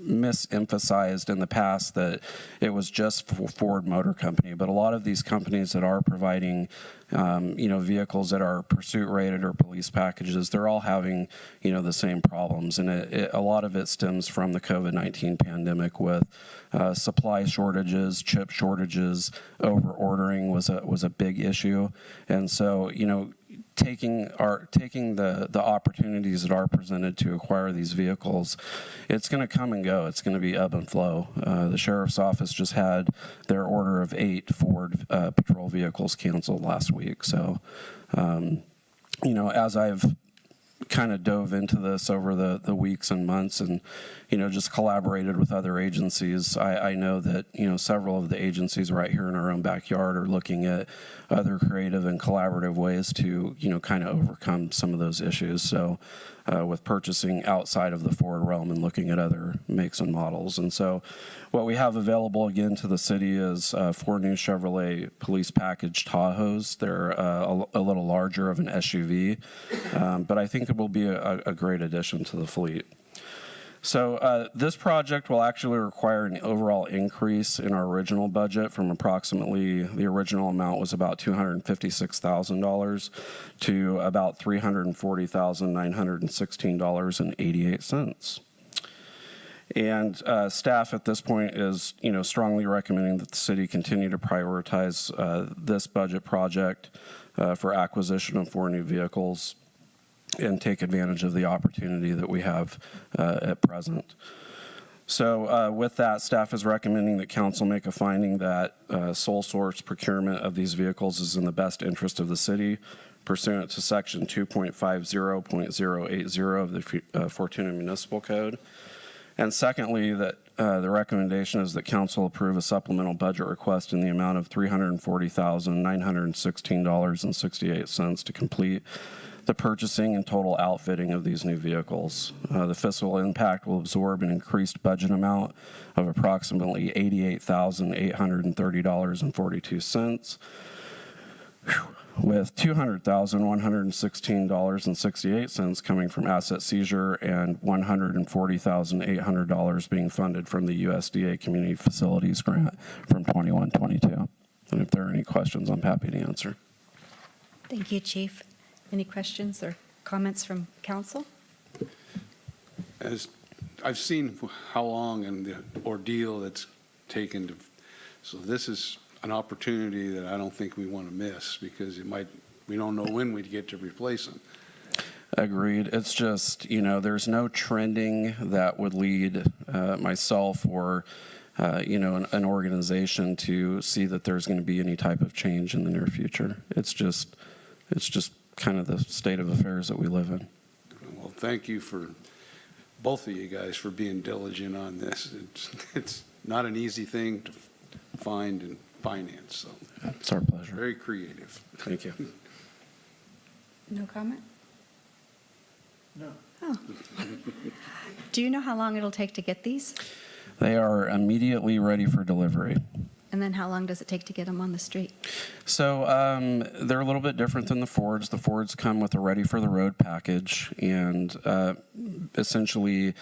misemphasized in the past that it was just for Ford Motor Company, but a lot of these companies that are providing vehicles that are pursuit rated or police packages, they're all having, the same problems. And a lot of it stems from the COVID-19 pandemic with supply shortages, chip shortages, over ordering was a big issue. And so, taking the opportunities that are presented to acquire these vehicles, it's going to come and go. It's going to be ebb and flow. The sheriff's office just had their order of 8 Ford patrol vehicles canceled last week. So, as I've kind of dove into this over the weeks and months and, just collaborated with other agencies, I know that, several of the agencies right here in our own backyard are looking at other creative and collaborative ways to, kind of overcome some of those issues. So with purchasing outside of the Ford realm and looking at other makes and models. And so what we have available again to the city is 4 new Chevrolet police package Tahoes. They're a little larger of an SUV, but I think it will be a great addition to the fleet. So this project will actually require an overall increase in our original budget from approximately, the original amount was about $256,000 to about $340,916.88. And staff at this point is, strongly recommending that the city continue to prioritize this budget project for acquisition of 4 new vehicles and take advantage of the opportunity that we have at present. So with that, staff is recommending that council make a finding that sole source procurement of these vehicles is in the best interest of the city pursuant to section 2.50.080 of the Fortuna Municipal Code. And secondly, that the recommendation is that council approve a supplemental budget request in the amount of $340,916.68 to complete the purchasing and total outfitting of these new vehicles. The fiscal impact will absorb an increased budget amount of approximately $88,830.42, with $200,116.68 coming from asset seizure and $140,800 being funded from the USDA Community Facilities Grant from 21-22. And if there are any questions, I'm happy to answer. Thank you, Chief. Any questions or comments from council? As I've seen how long and the ordeal that's taken to, so this is an opportunity that I don't think we want to miss because we don't know when we'd get to replace them. Agreed. It's just, there's no trending that would lead myself or, an organization to see that there's going to be any type of change in the near future. It's just kind of the state of affairs that we live in. Well, thank you for both of you guys for being diligent on this. It's not an easy thing to find and finance, so. It's our pleasure. Very creative. Thank you. No comment? No. Oh. Do you know how long it'll take to get these? They are immediately ready for delivery. And then how long does it take to get them on the street? So they're a little bit different than the Fords. The Fords come with a ready-for-the-road package, and essentially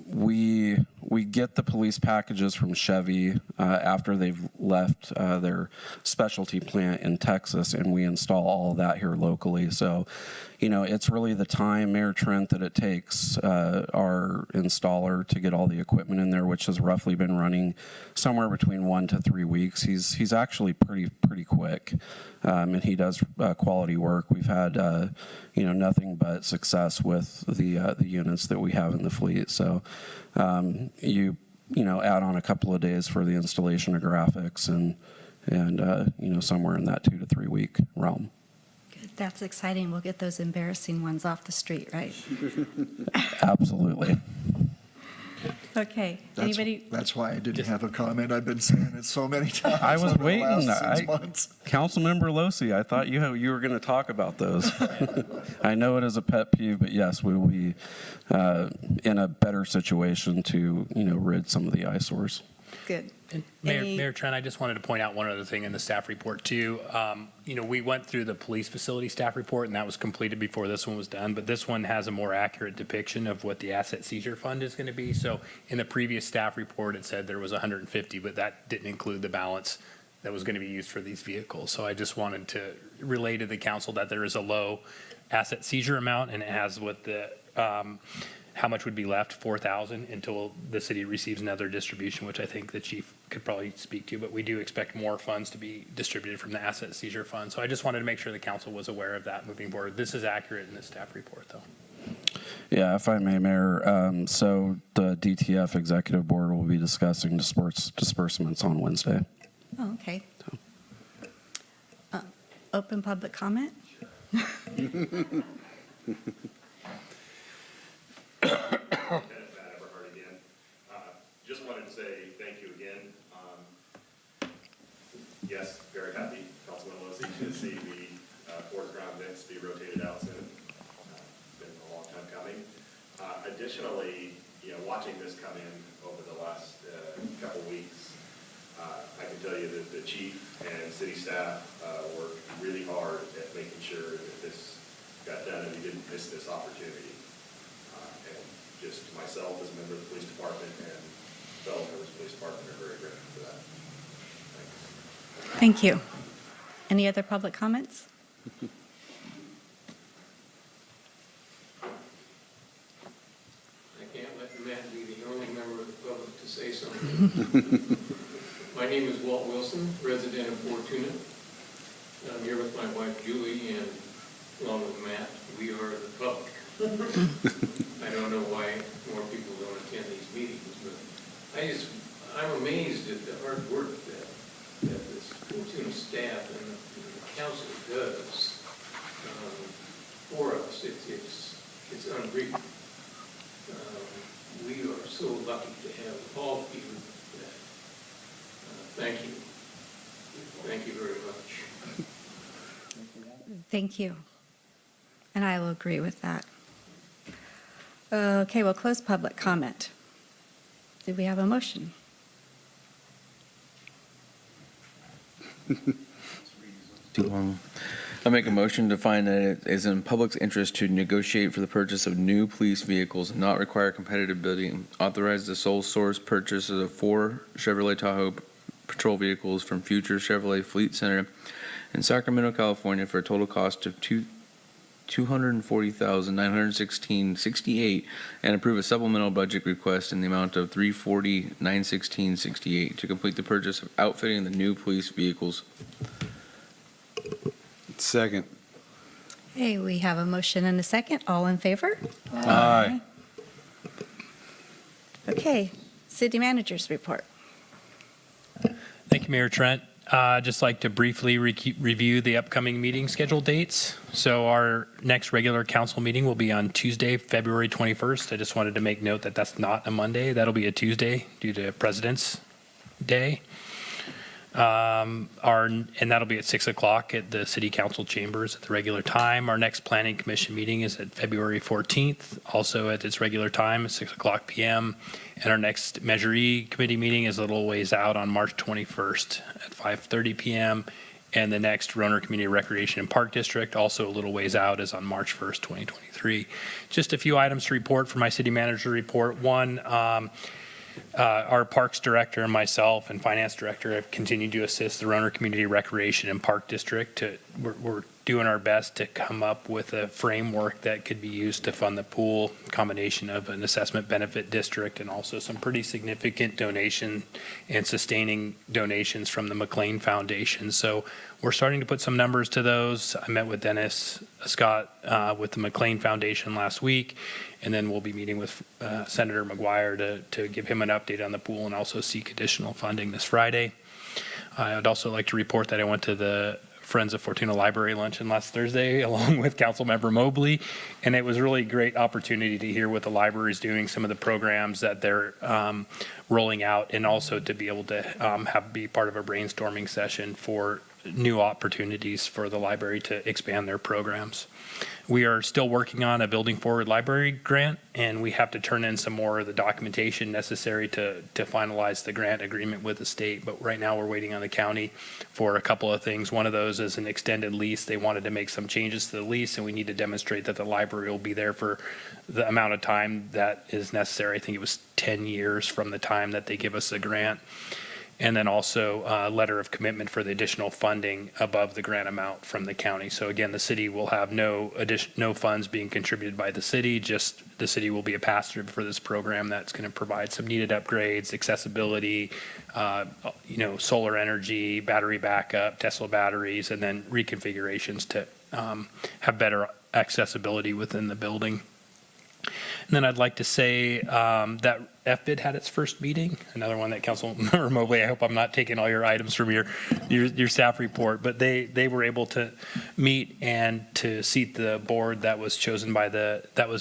we we get the police packages from Chevy after they've left their specialty plant in Texas, and we install all of that here locally. So, it's really the time, Mayor Trent, that it takes our installer to get all the equipment in there, which has roughly been running somewhere between 1 to 3 weeks. He's actually pretty quick, and he does quality work. We've had nothing but success with the units that we have in the fleet. So you add on a couple of days for the installation of graphics and somewhere in that 2 to 3 week realm. Good. That's exciting. We'll get those embarrassing ones off the street, right? Absolutely. Okay. Anybody? That's why I didn't have a comment. I've been saying it so many times. I was over the waiting. last 6 months. Councilmember Losi, I thought you were going to talk about those. I know it is a pet peeve, but yes, we will be in a better situation to rid some of the eyesores. Good. And Any- Mayor Trent, I just wanted to point out one other thing in the staff report too. We went through the police facility staff report and that was completed before this one was done, but this one has a more accurate depiction of what the asset seizure fund is going to be. So in the previous staff report, it said there was 150, but that didn't include the balance that was going to be used for these vehicles. So I just wanted to relay to the council that there is a low asset seizure amount and it has what the, how much would be left, 4,000 until the city receives another distribution, which I think the chief could probably speak to, but we do expect more funds to be distributed from the asset seizure fund. So I just wanted to make sure the council was aware of that moving forward. This is accurate in the staff report, though. Yeah, if I may, Mayor. So the DTF Executive Board will be discussing disbursements on Wednesday. Oh, okay. Open public comment? Matt Everhart again. Just wanted to say thank you again. Yes, very happy, Councilman Losi, to see the fourth ground mix be rotated out soon. It's been a long time coming. Additionally, watching this come in over the last couple weeks, I can tell you that the chief and city staff worked really hard at making sure that this got done and we didn't miss this opportunity. And just myself as a member of the police department and fellow members of the police department are very grateful for that. Thanks. Thank you. Any other public comments? I can't let Matt be the only member of the public to say something. My name is Walt Wilson, resident of Fortuna. I'm here with my wife Julie and along with Matt. We are the public. I don't know why more people don't attend these meetings, but I'm amazed at the hard work that this Fortuna staff and the council does for us. It's unreal. We are so lucky to have all of you. Thank you. Thank you very much. Thank you. And I will agree with that. Okay, we'll close public comment. Do we have a motion? Too long. I make a motion to find that it is in public's interest to negotiate for the purchase of new police vehicles and not require competitive bidding. Authorize the sole source purchases of 4 Chevrolet Tahoe patrol vehicles from Future Chevrolet Fleet Center in Sacramento, California for a total cost of $240,916.68 and approve a supplemental budget request in the amount of $340,916.68 to complete the purchase of outfitting the new police vehicles. Second. Okay, we have a motion and a second. All in favor? Aye. Okay, city managers report. Thank you, Mayor Trent. Just like to briefly review the upcoming meeting schedule dates. So our next regular council meeting will be on Tuesday, February 21st. I just wanted to make note that that's not a Monday. That'll be a Tuesday due to President's Day. And that'll be at 6 o'clock at the city council chambers at the regular time. Our next planning commission meeting is at February 14th, also at its regular time at 6 o'clock p.m. And our next Measure E committee meeting is a little ways out on March 21st at 5:30 p.m. And the next Roner Community Recreation and Park District, also a little ways out, is on March 1st, 2023. Just a few items to report for my city manager report. One, Our Parks Director and myself and Finance Director have continued to assist the Roanoke Community Recreation and Park District. We're doing our best to come up with a framework that could be used to fund the pool, combination of an assessment benefit district and also some pretty significant donation and sustaining donations from the McLean Foundation. So we're starting to put some numbers to those. I met with Dennis Scott with the McLean Foundation last week, and then we'll be meeting with Senator McGuire to give him an update on the pool and also seek additional funding this Friday. I would also like to report that I went to the Friends of Fortuna Library luncheon last Thursday along with Councilmember Mobley, and it was a really great opportunity to hear what the library is doing, some of the programs that they're rolling out, and also to be able to be part of a brainstorming session for new opportunities for the library to expand their programs. We are still working on a Building Forward Library grant, and we have to turn in some more of the documentation necessary to finalize the grant agreement with the state. But right now we're waiting on the county for a couple of things. One of those is an extended lease. They wanted to make some changes to the lease, and we need to demonstrate that the library will be there for the amount of time that is necessary. I think it was 10 years from the time that they give us the grant. And then also a letter of commitment for the additional funding above the grant amount from the county. So again, the city will have no funds being contributed by the city, just the city will be a pass-through for this program that's going to provide some needed upgrades, accessibility, solar energy, battery backup, Tesla batteries, and then reconfigurations to have better accessibility within the building. And then I'd like to say that FBID had its first meeting, another one that Councilmember Mobley, I hope I'm not taking all your items from your staff report, but they were able to meet and to seat the board that was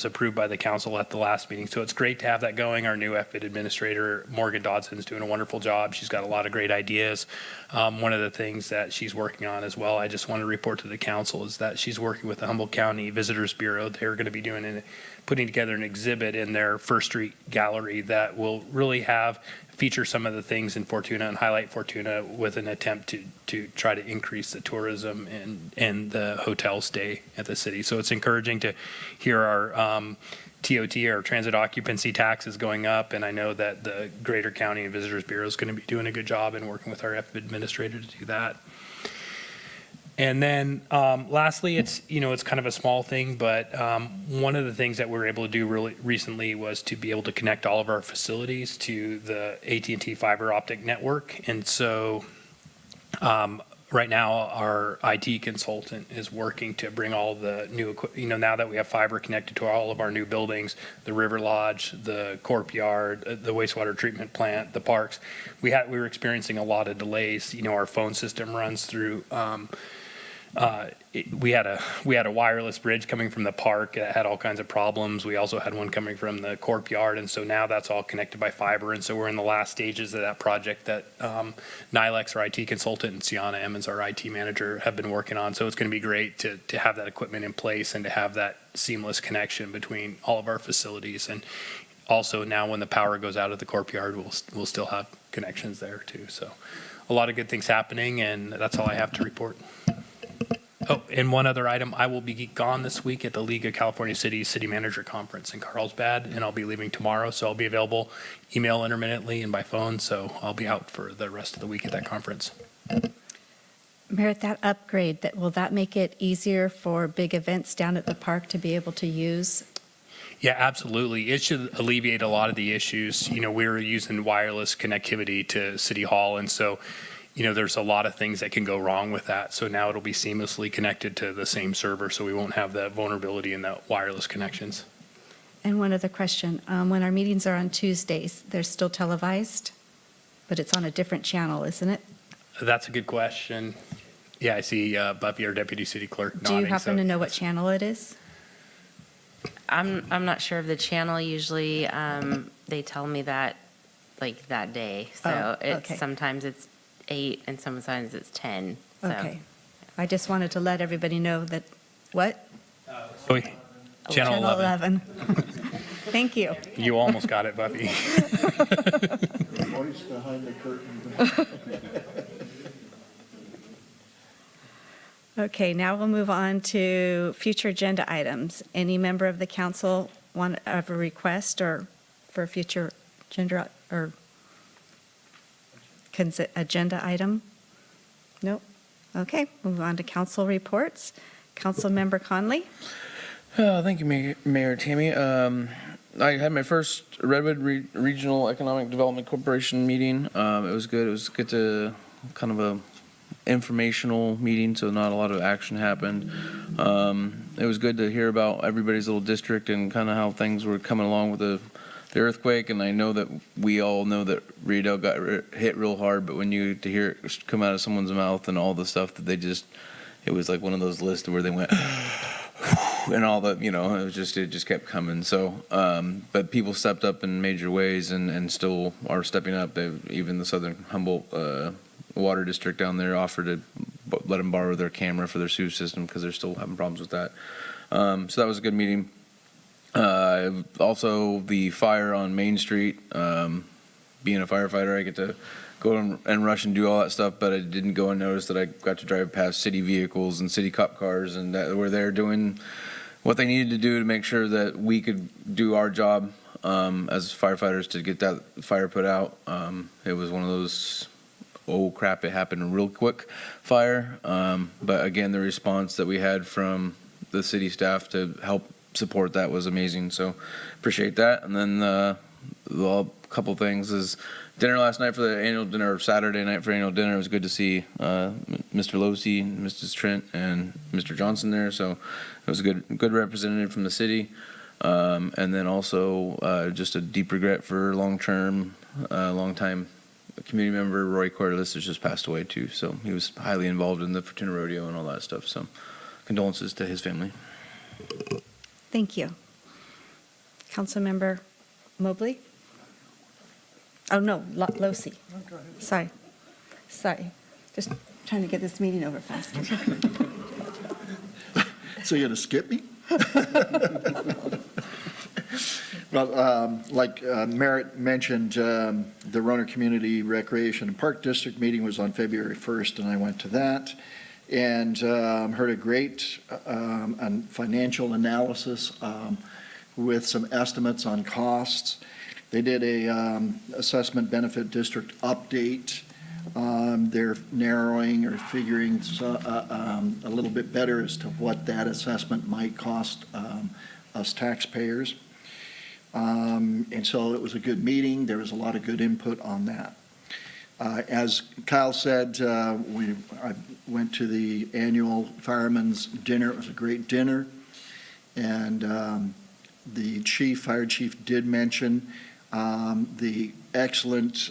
approved by the council at the last meeting. So it's great to have that going. Our new FBID administrator, Morgan Dodson, is doing a wonderful job. She's got a lot of great ideas. One of the things that she's working on as well, I just want to report to the council, is that she's working with the Humboldt County Visitors Bureau. They're going to be putting together an exhibit in their First Street Gallery that will really feature some of the things in Fortuna and highlight Fortuna with an attempt to try to increase the tourism and the hotel stay at the city. So it's encouraging to hear our TOT, our transit occupancy tax, is going up, and I know that the Greater County and Visitors Bureau is going to be doing a good job in working with our administrator to do that. And then lastly, it's kind of a small thing, but one of the things that we were able to do really recently was to be able to connect all of our facilities to the AT&T fiber optic network. And so right now our IT consultant is working to bring all the new equipment, now that we have fiber connected to all of our new buildings, the River Lodge, the Corp Yard, the wastewater treatment plant, the parks, we were experiencing a lot of delays. Our phone system runs through we had a wireless bridge coming from the park that had all kinds of problems. We also had one coming from the Corp Yard, and so now that's all connected by fiber. And so we're in the last stages of that project that Nilex, our IT consultant, and Sienna Emmons, our IT manager, have been working on. So it's going to be great to have that equipment in place and to have that seamless connection between all of our facilities. And also now when the power goes out of the Corp Yard, we'll still have connections there too. So a lot of good things happening, and that's all I have to report. Oh, and one other item, I will be gone this week at the League of California Cities City Manager Conference in Carlsbad, and I'll be leaving tomorrow, so I'll be available email intermittently and by phone, so I'll be out for the rest of the week at that conference. Mayor, that upgrade, will that make it easier for big events down at the park to be able to use? Yeah, absolutely. It should alleviate a lot of the issues. We were using wireless connectivity to City Hall, and so there's a lot of things that can go wrong with that. So now it'll be seamlessly connected to the same server, so we won't have that vulnerability in the wireless connections. And one other question. When our meetings are on Tuesdays, they're still televised, but it's on a different channel, isn't it? That's a good question. Yeah, I see Buffy, our deputy city clerk, nodding. Do you happen to know what channel it is? I'm not sure of the channel. Usually they tell me that like that day. So sometimes it's 8 and sometimes it's 10. So. Okay. I just wanted to let everybody know that, what? Channel 11. Thank you. You almost got it, Buffy. The voice behind the curtain. Okay, now we'll move on to future agenda items. Any member of the council want a request or for future agenda item? Nope. Okay, move on to council reports. Councilmember Conley? Thank you, Mayor Tammy. I had my first Redwood Regional Economic Development Corporation meeting. It was good. It was good to kind of a informational meeting, so not a lot of action happened. It was good to hear about everybody's little district and kind of how things were coming along with the earthquake. And I know that we all know that Riedel got hit real hard, but when you to hear it come out of someone's mouth and all the stuff that they just, it was like one of those lists where they went and all the, it just kept coming. So, but people stepped up in major ways and still are stepping up. Even the Southern Humboldt Water District down there offered to let them borrow their camera for their sewage system because they're still having problems with that. So that was a good meeting. Also, the fire on Main Street. Being a firefighter, I get to go and rush and do all that stuff, but I didn't go and notice that I got to drive past city vehicles and city cop cars, and that were there doing what they needed to do to make sure that we could do our job as firefighters to get that fire put out. It was one of those, oh crap, it happened real quick fire. But again, the response that we had from the city staff to help support that was amazing. So appreciate that. And then a couple things is dinner last night for the annual dinner, Saturday night for annual dinner. It was good to see Mr. Losey, Mrs. Trent, and Mr. Johnson there. So it was a good representative from the city. And then also just a deep regret for long-time community member Roy Corliss has just passed away too. So he was highly involved in the Fortuna Rodeo and all that stuff. So condolences to his family. Thank you. Councilmember Mobley? Oh, no, Losey. Sorry. Just trying to get this meeting over faster. So you're going to skip me? Well, like Merritt mentioned, the Roner Community Recreation and Park District meeting was on February 1st, and I went to that and heard a great financial analysis with some estimates on costs. They did a assessment benefit district update. They're narrowing or figuring a little bit better as to what that assessment might cost us taxpayers. And so it was a good meeting. There was a lot of good input on that. As Kyle said, I went to the annual fireman's dinner. It was a great dinner. And the fire chief did mention the excellent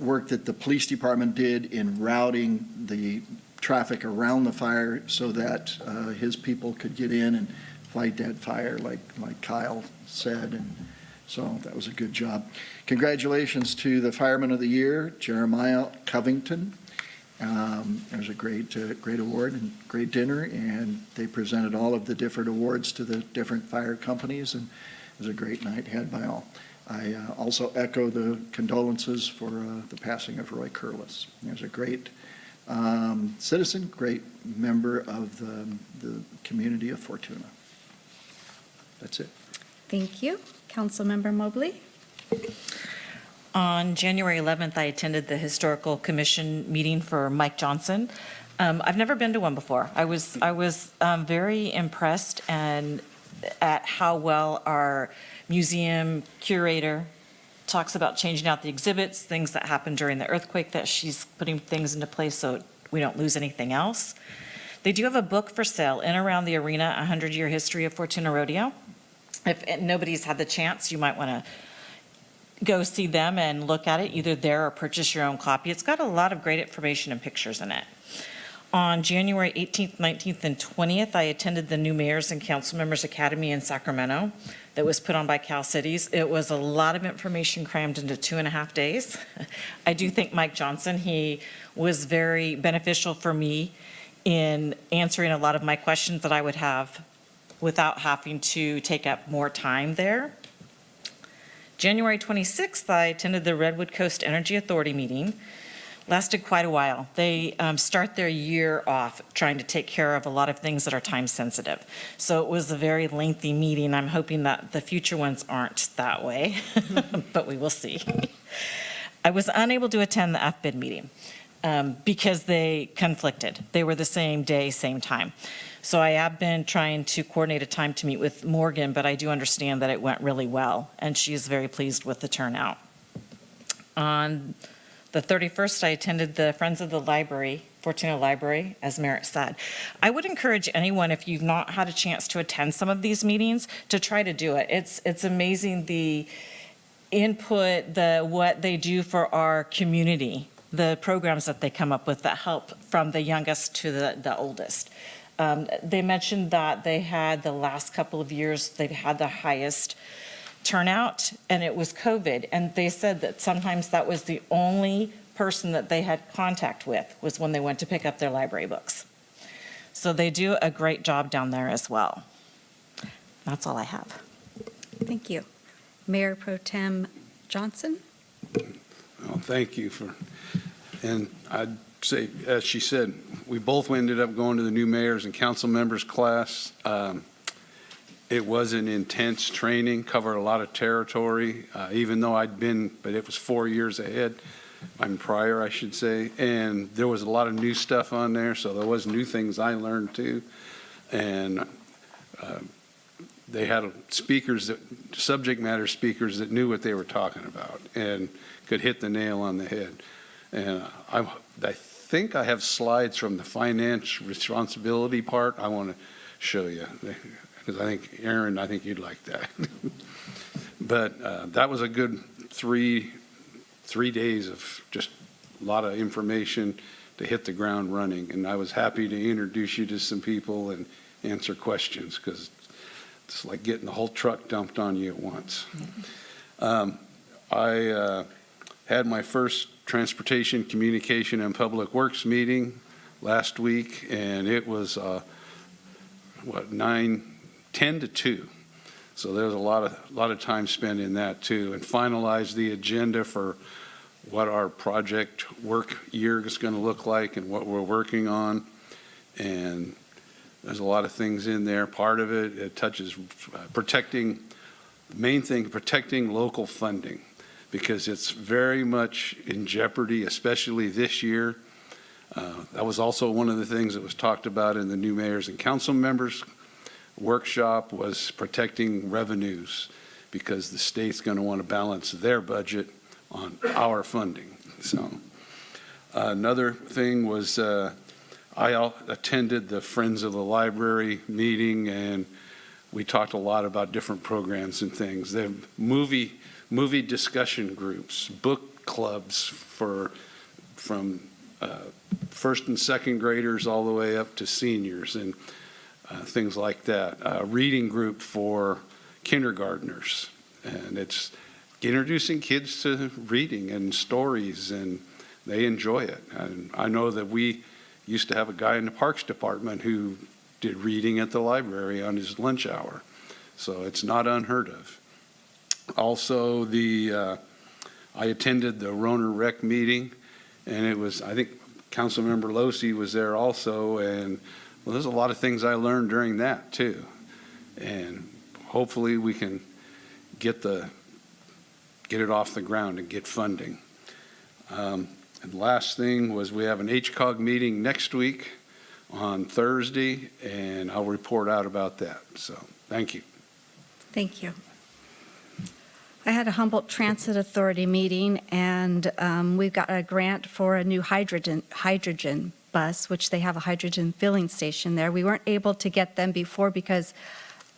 work that the police department did in routing the traffic around the fire so that his people could get in and fight that fire like Kyle said. And so that was a good job. Congratulations to the Fireman of the Year, Jeremiah Covington. It was a great award and great dinner, and they presented all of the different awards to the different fire companies, and it was a great night had by all. I also echo the condolences for the passing of Roy Curlis. He was a great citizen, great member of the community of Fortuna. That's it. Thank you. Councilmember Mobley? On January 11th, I attended the Historical Commission meeting for Mike Johnson. I've never been to one before. I was very impressed at how well our museum curator talks about changing out the exhibits, things that happened during the earthquake, that she's putting things into place so we don't lose anything else. They do have a book for sale in around the arena, 100-year history of Fortuna Rodeo. If nobody's had the chance, you might want to go see them and look at it, either there or purchase your own copy. It's got a lot of great information and pictures in it. On January 18th, 19th, and 20th, I attended the New Mayors and Council Members Academy in Sacramento that was put on by Cal Cities. It was a lot of information crammed into 2.5 days. I do think Mike Johnson, he was very beneficial for me in answering a lot of my questions that I would have without having to take up more time there. January 26th, I attended the Redwood Coast Energy Authority meeting. lasted quite a while. They start their year off trying to take care of a lot of things that are time sensitive. So it was a very lengthy meeting. I'm hoping that the future ones aren't that way, but we will see. I was unable to attend the FBID meeting because they conflicted. They were the same day, same time. So I have been trying to coordinate a time to meet with Morgan, but I do understand that it went really well, and she's very pleased with the turnout. On the 31st, I attended the Friends of the Library, Fortuna Library, as Merritt said. I would encourage anyone, if you've not had a chance to attend some of these meetings, to try to do it. It's amazing the input, what they do for our community, the programs that they come up with that help from the youngest to the oldest. They mentioned that they had the last couple of years, they've had the highest turnout, and it was COVID. And they said that sometimes that was the only person that they had contact with was when they went to pick up their library books. So they do a great job down there as well. That's all I have. Thank you. Mayor Pro Tem Johnson? Well, thank you and I'd say, as she said, we both ended up going to the new mayors and council members class. It was an intense training, covered a lot of territory, even though but it was 4 years ahead. I'm prior, I should say, and there was a lot of new stuff on there, so there was new things I learned too. And they had subject matter speakers that knew what they were talking about and could hit the nail on the head. And I think I have slides from the finance responsibility part I want to show you, because I think, Aaron, I think you'd like that. But that was a good three days of just a lot of information to hit the ground running. And I was happy to introduce you to some people and answer questions, because it's like getting the whole truck dumped on you at once. I had my first Transportation, Communication, and Public Works meeting last week, and it was 10 to 2. So there's a lot of time spent in that too, and finalized the agenda for what our project work year is going to look like and what we're working on. And there's a lot of things in there. Part of it touches protecting local funding, because it's very much in jeopardy, especially this year. That was also one of the things that was talked about in the new mayors and council members workshop, was protecting revenues, because the state's going to want to balance their budget on our funding. So another thing was I attended the Friends of the Library meeting, and we talked a lot about different programs and things. They have movie discussion groups, book clubs from first and second graders all the way up to seniors, and things like that. A reading group for kindergartners, and it's introducing kids to reading and stories, and they enjoy it. And I know that we used to have a guy in the Parks Department who did reading at the library on his lunch hour, so it's not unheard of. Also, I attended the Roner Rec meeting, and it was, I think Councilmember Losi was there also, and well, there's a lot of things I learned during that too. And hopefully we can get it off the ground and get funding. And the last thing was, we have an HCOG meeting next week on Thursday, and I'll report out about that. So thank you. Thank you. I had a Humboldt Transit Authority meeting, and we've got a grant for a new hydrogen bus, which they have a hydrogen filling station there. We weren't able to get them before because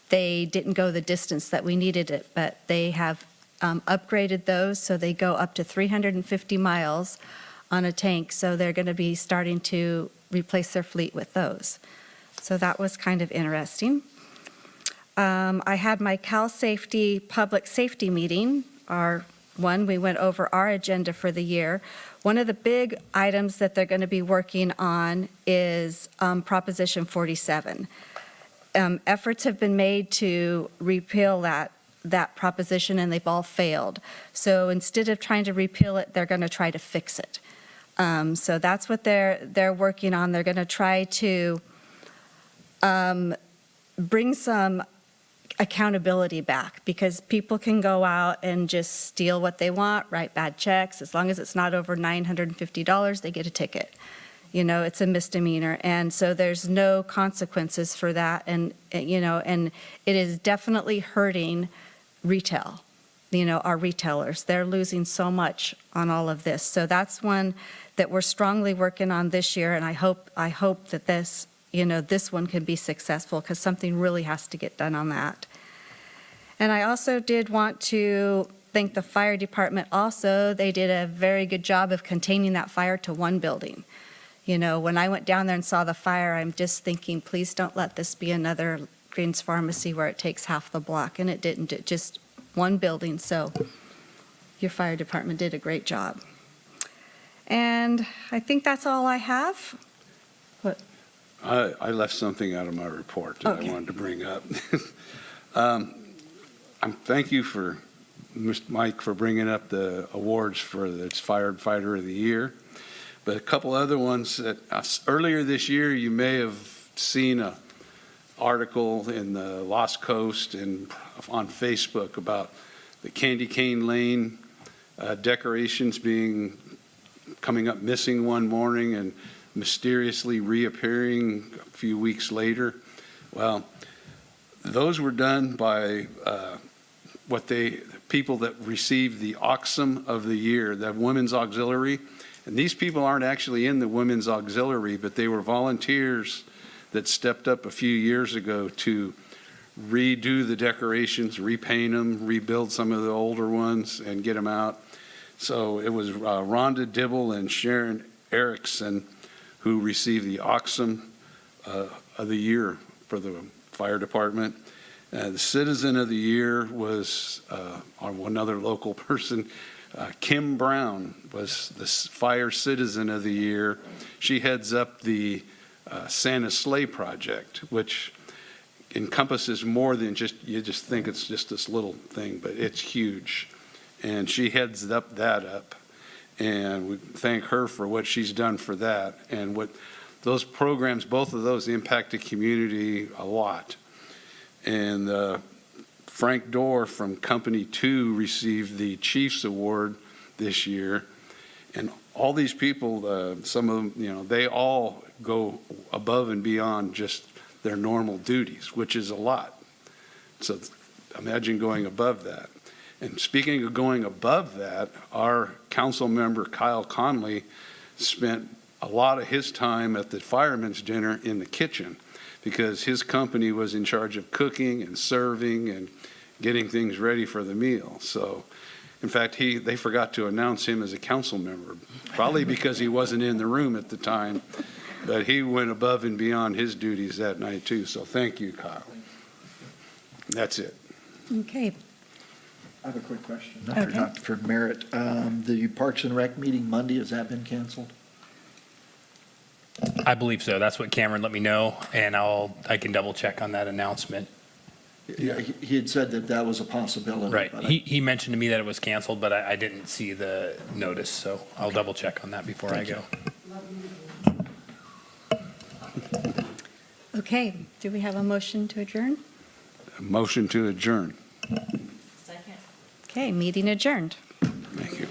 they didn't go the distance that we needed it, but they have upgraded those, so they go up to 350 miles on a tank, so they're going to be starting to replace their fleet with those. So that was kind of interesting. I had my Cal Safety Public Safety meeting, we went over our agenda for the year. One of the big items that they're going to be working on is Proposition 47. Efforts have been made to repeal that proposition, and they've all failed. So instead of trying to repeal it, they're going to try to fix it. So that's what they're working on. They're going to try to bring some accountability back, because people can go out and just steal what they want, write bad checks. As long as it's not over $950, they get a ticket. You know, it's a misdemeanor. And so there's no consequences for that. And it is definitely hurting retail. Our retailers, they're losing so much on all of this. So that's one that we're strongly working on this year. And I hope that this one can be successful, because something really has to get done on that. And I also did want to thank the fire department also. They did a very good job of containing that fire to one building. When I went down there and saw the fire, I'm just thinking, please don't let this be another Green's Pharmacy where it takes half the block. And it didn't, it just one building. So your fire department did a great job. And I think that's all I have. What? I left something out of my report that Okay. I wanted to bring up. Thank you for Mr. Mike for bringing up the awards for the Firefighter of the Year. But a couple other ones that earlier this year, you may have seen an article in the Lost Coast and on Facebook about the Candy Cane Lane decorations coming up missing one morning and mysteriously reappearing a few weeks later. Well, those were done by people that received the Oxum of the Year, the Women's Auxiliary. And these people aren't actually in the Women's Auxiliary, but they were volunteers that stepped up a few years ago to redo the decorations, repaint them, rebuild some of the older ones, and get them out. So it was Rhonda Dibble and Sharon Erickson who received the Oxum of the Year for the fire department. The Citizen of the Year was another local person. Kim Brown was the Fire Citizen of the Year. She heads up the Santa Sleigh Project, which encompasses more than you just think it's just this little thing, but it's huge. And she heads that up. And we thank her for what she's done for that. And what those programs, both of those impact the community a lot. And Frank Dorr from Company 2 received the Chiefs Award this year. And all these people, some of them, they all go above and beyond just their normal duties, which is a lot. So imagine going above that. And speaking of going above that, our council member, Kyle Conley, spent a lot of his time at the fireman's dinner in the kitchen, because his company was in charge of cooking and serving and getting things ready for the meal. So, in fact, they forgot to announce him as a council member, probably because he wasn't in the room at the time, but he went above and beyond his duties that night too. So thank you, Kyle. That's it. Okay. I have a quick question. Okay. For Merritt. The Parks and Rec meeting Monday, has that been canceled? I believe so. That's what Cameron let me know, and I can double check on that announcement. Yeah, he had said that was a possibility. Right. but He mentioned to me that it was canceled, but I didn't see the notice, so I'll double check on that before I go. Okay, do we have a motion to adjourn? Motion to adjourn. Second. Okay, meeting adjourned. Thank you.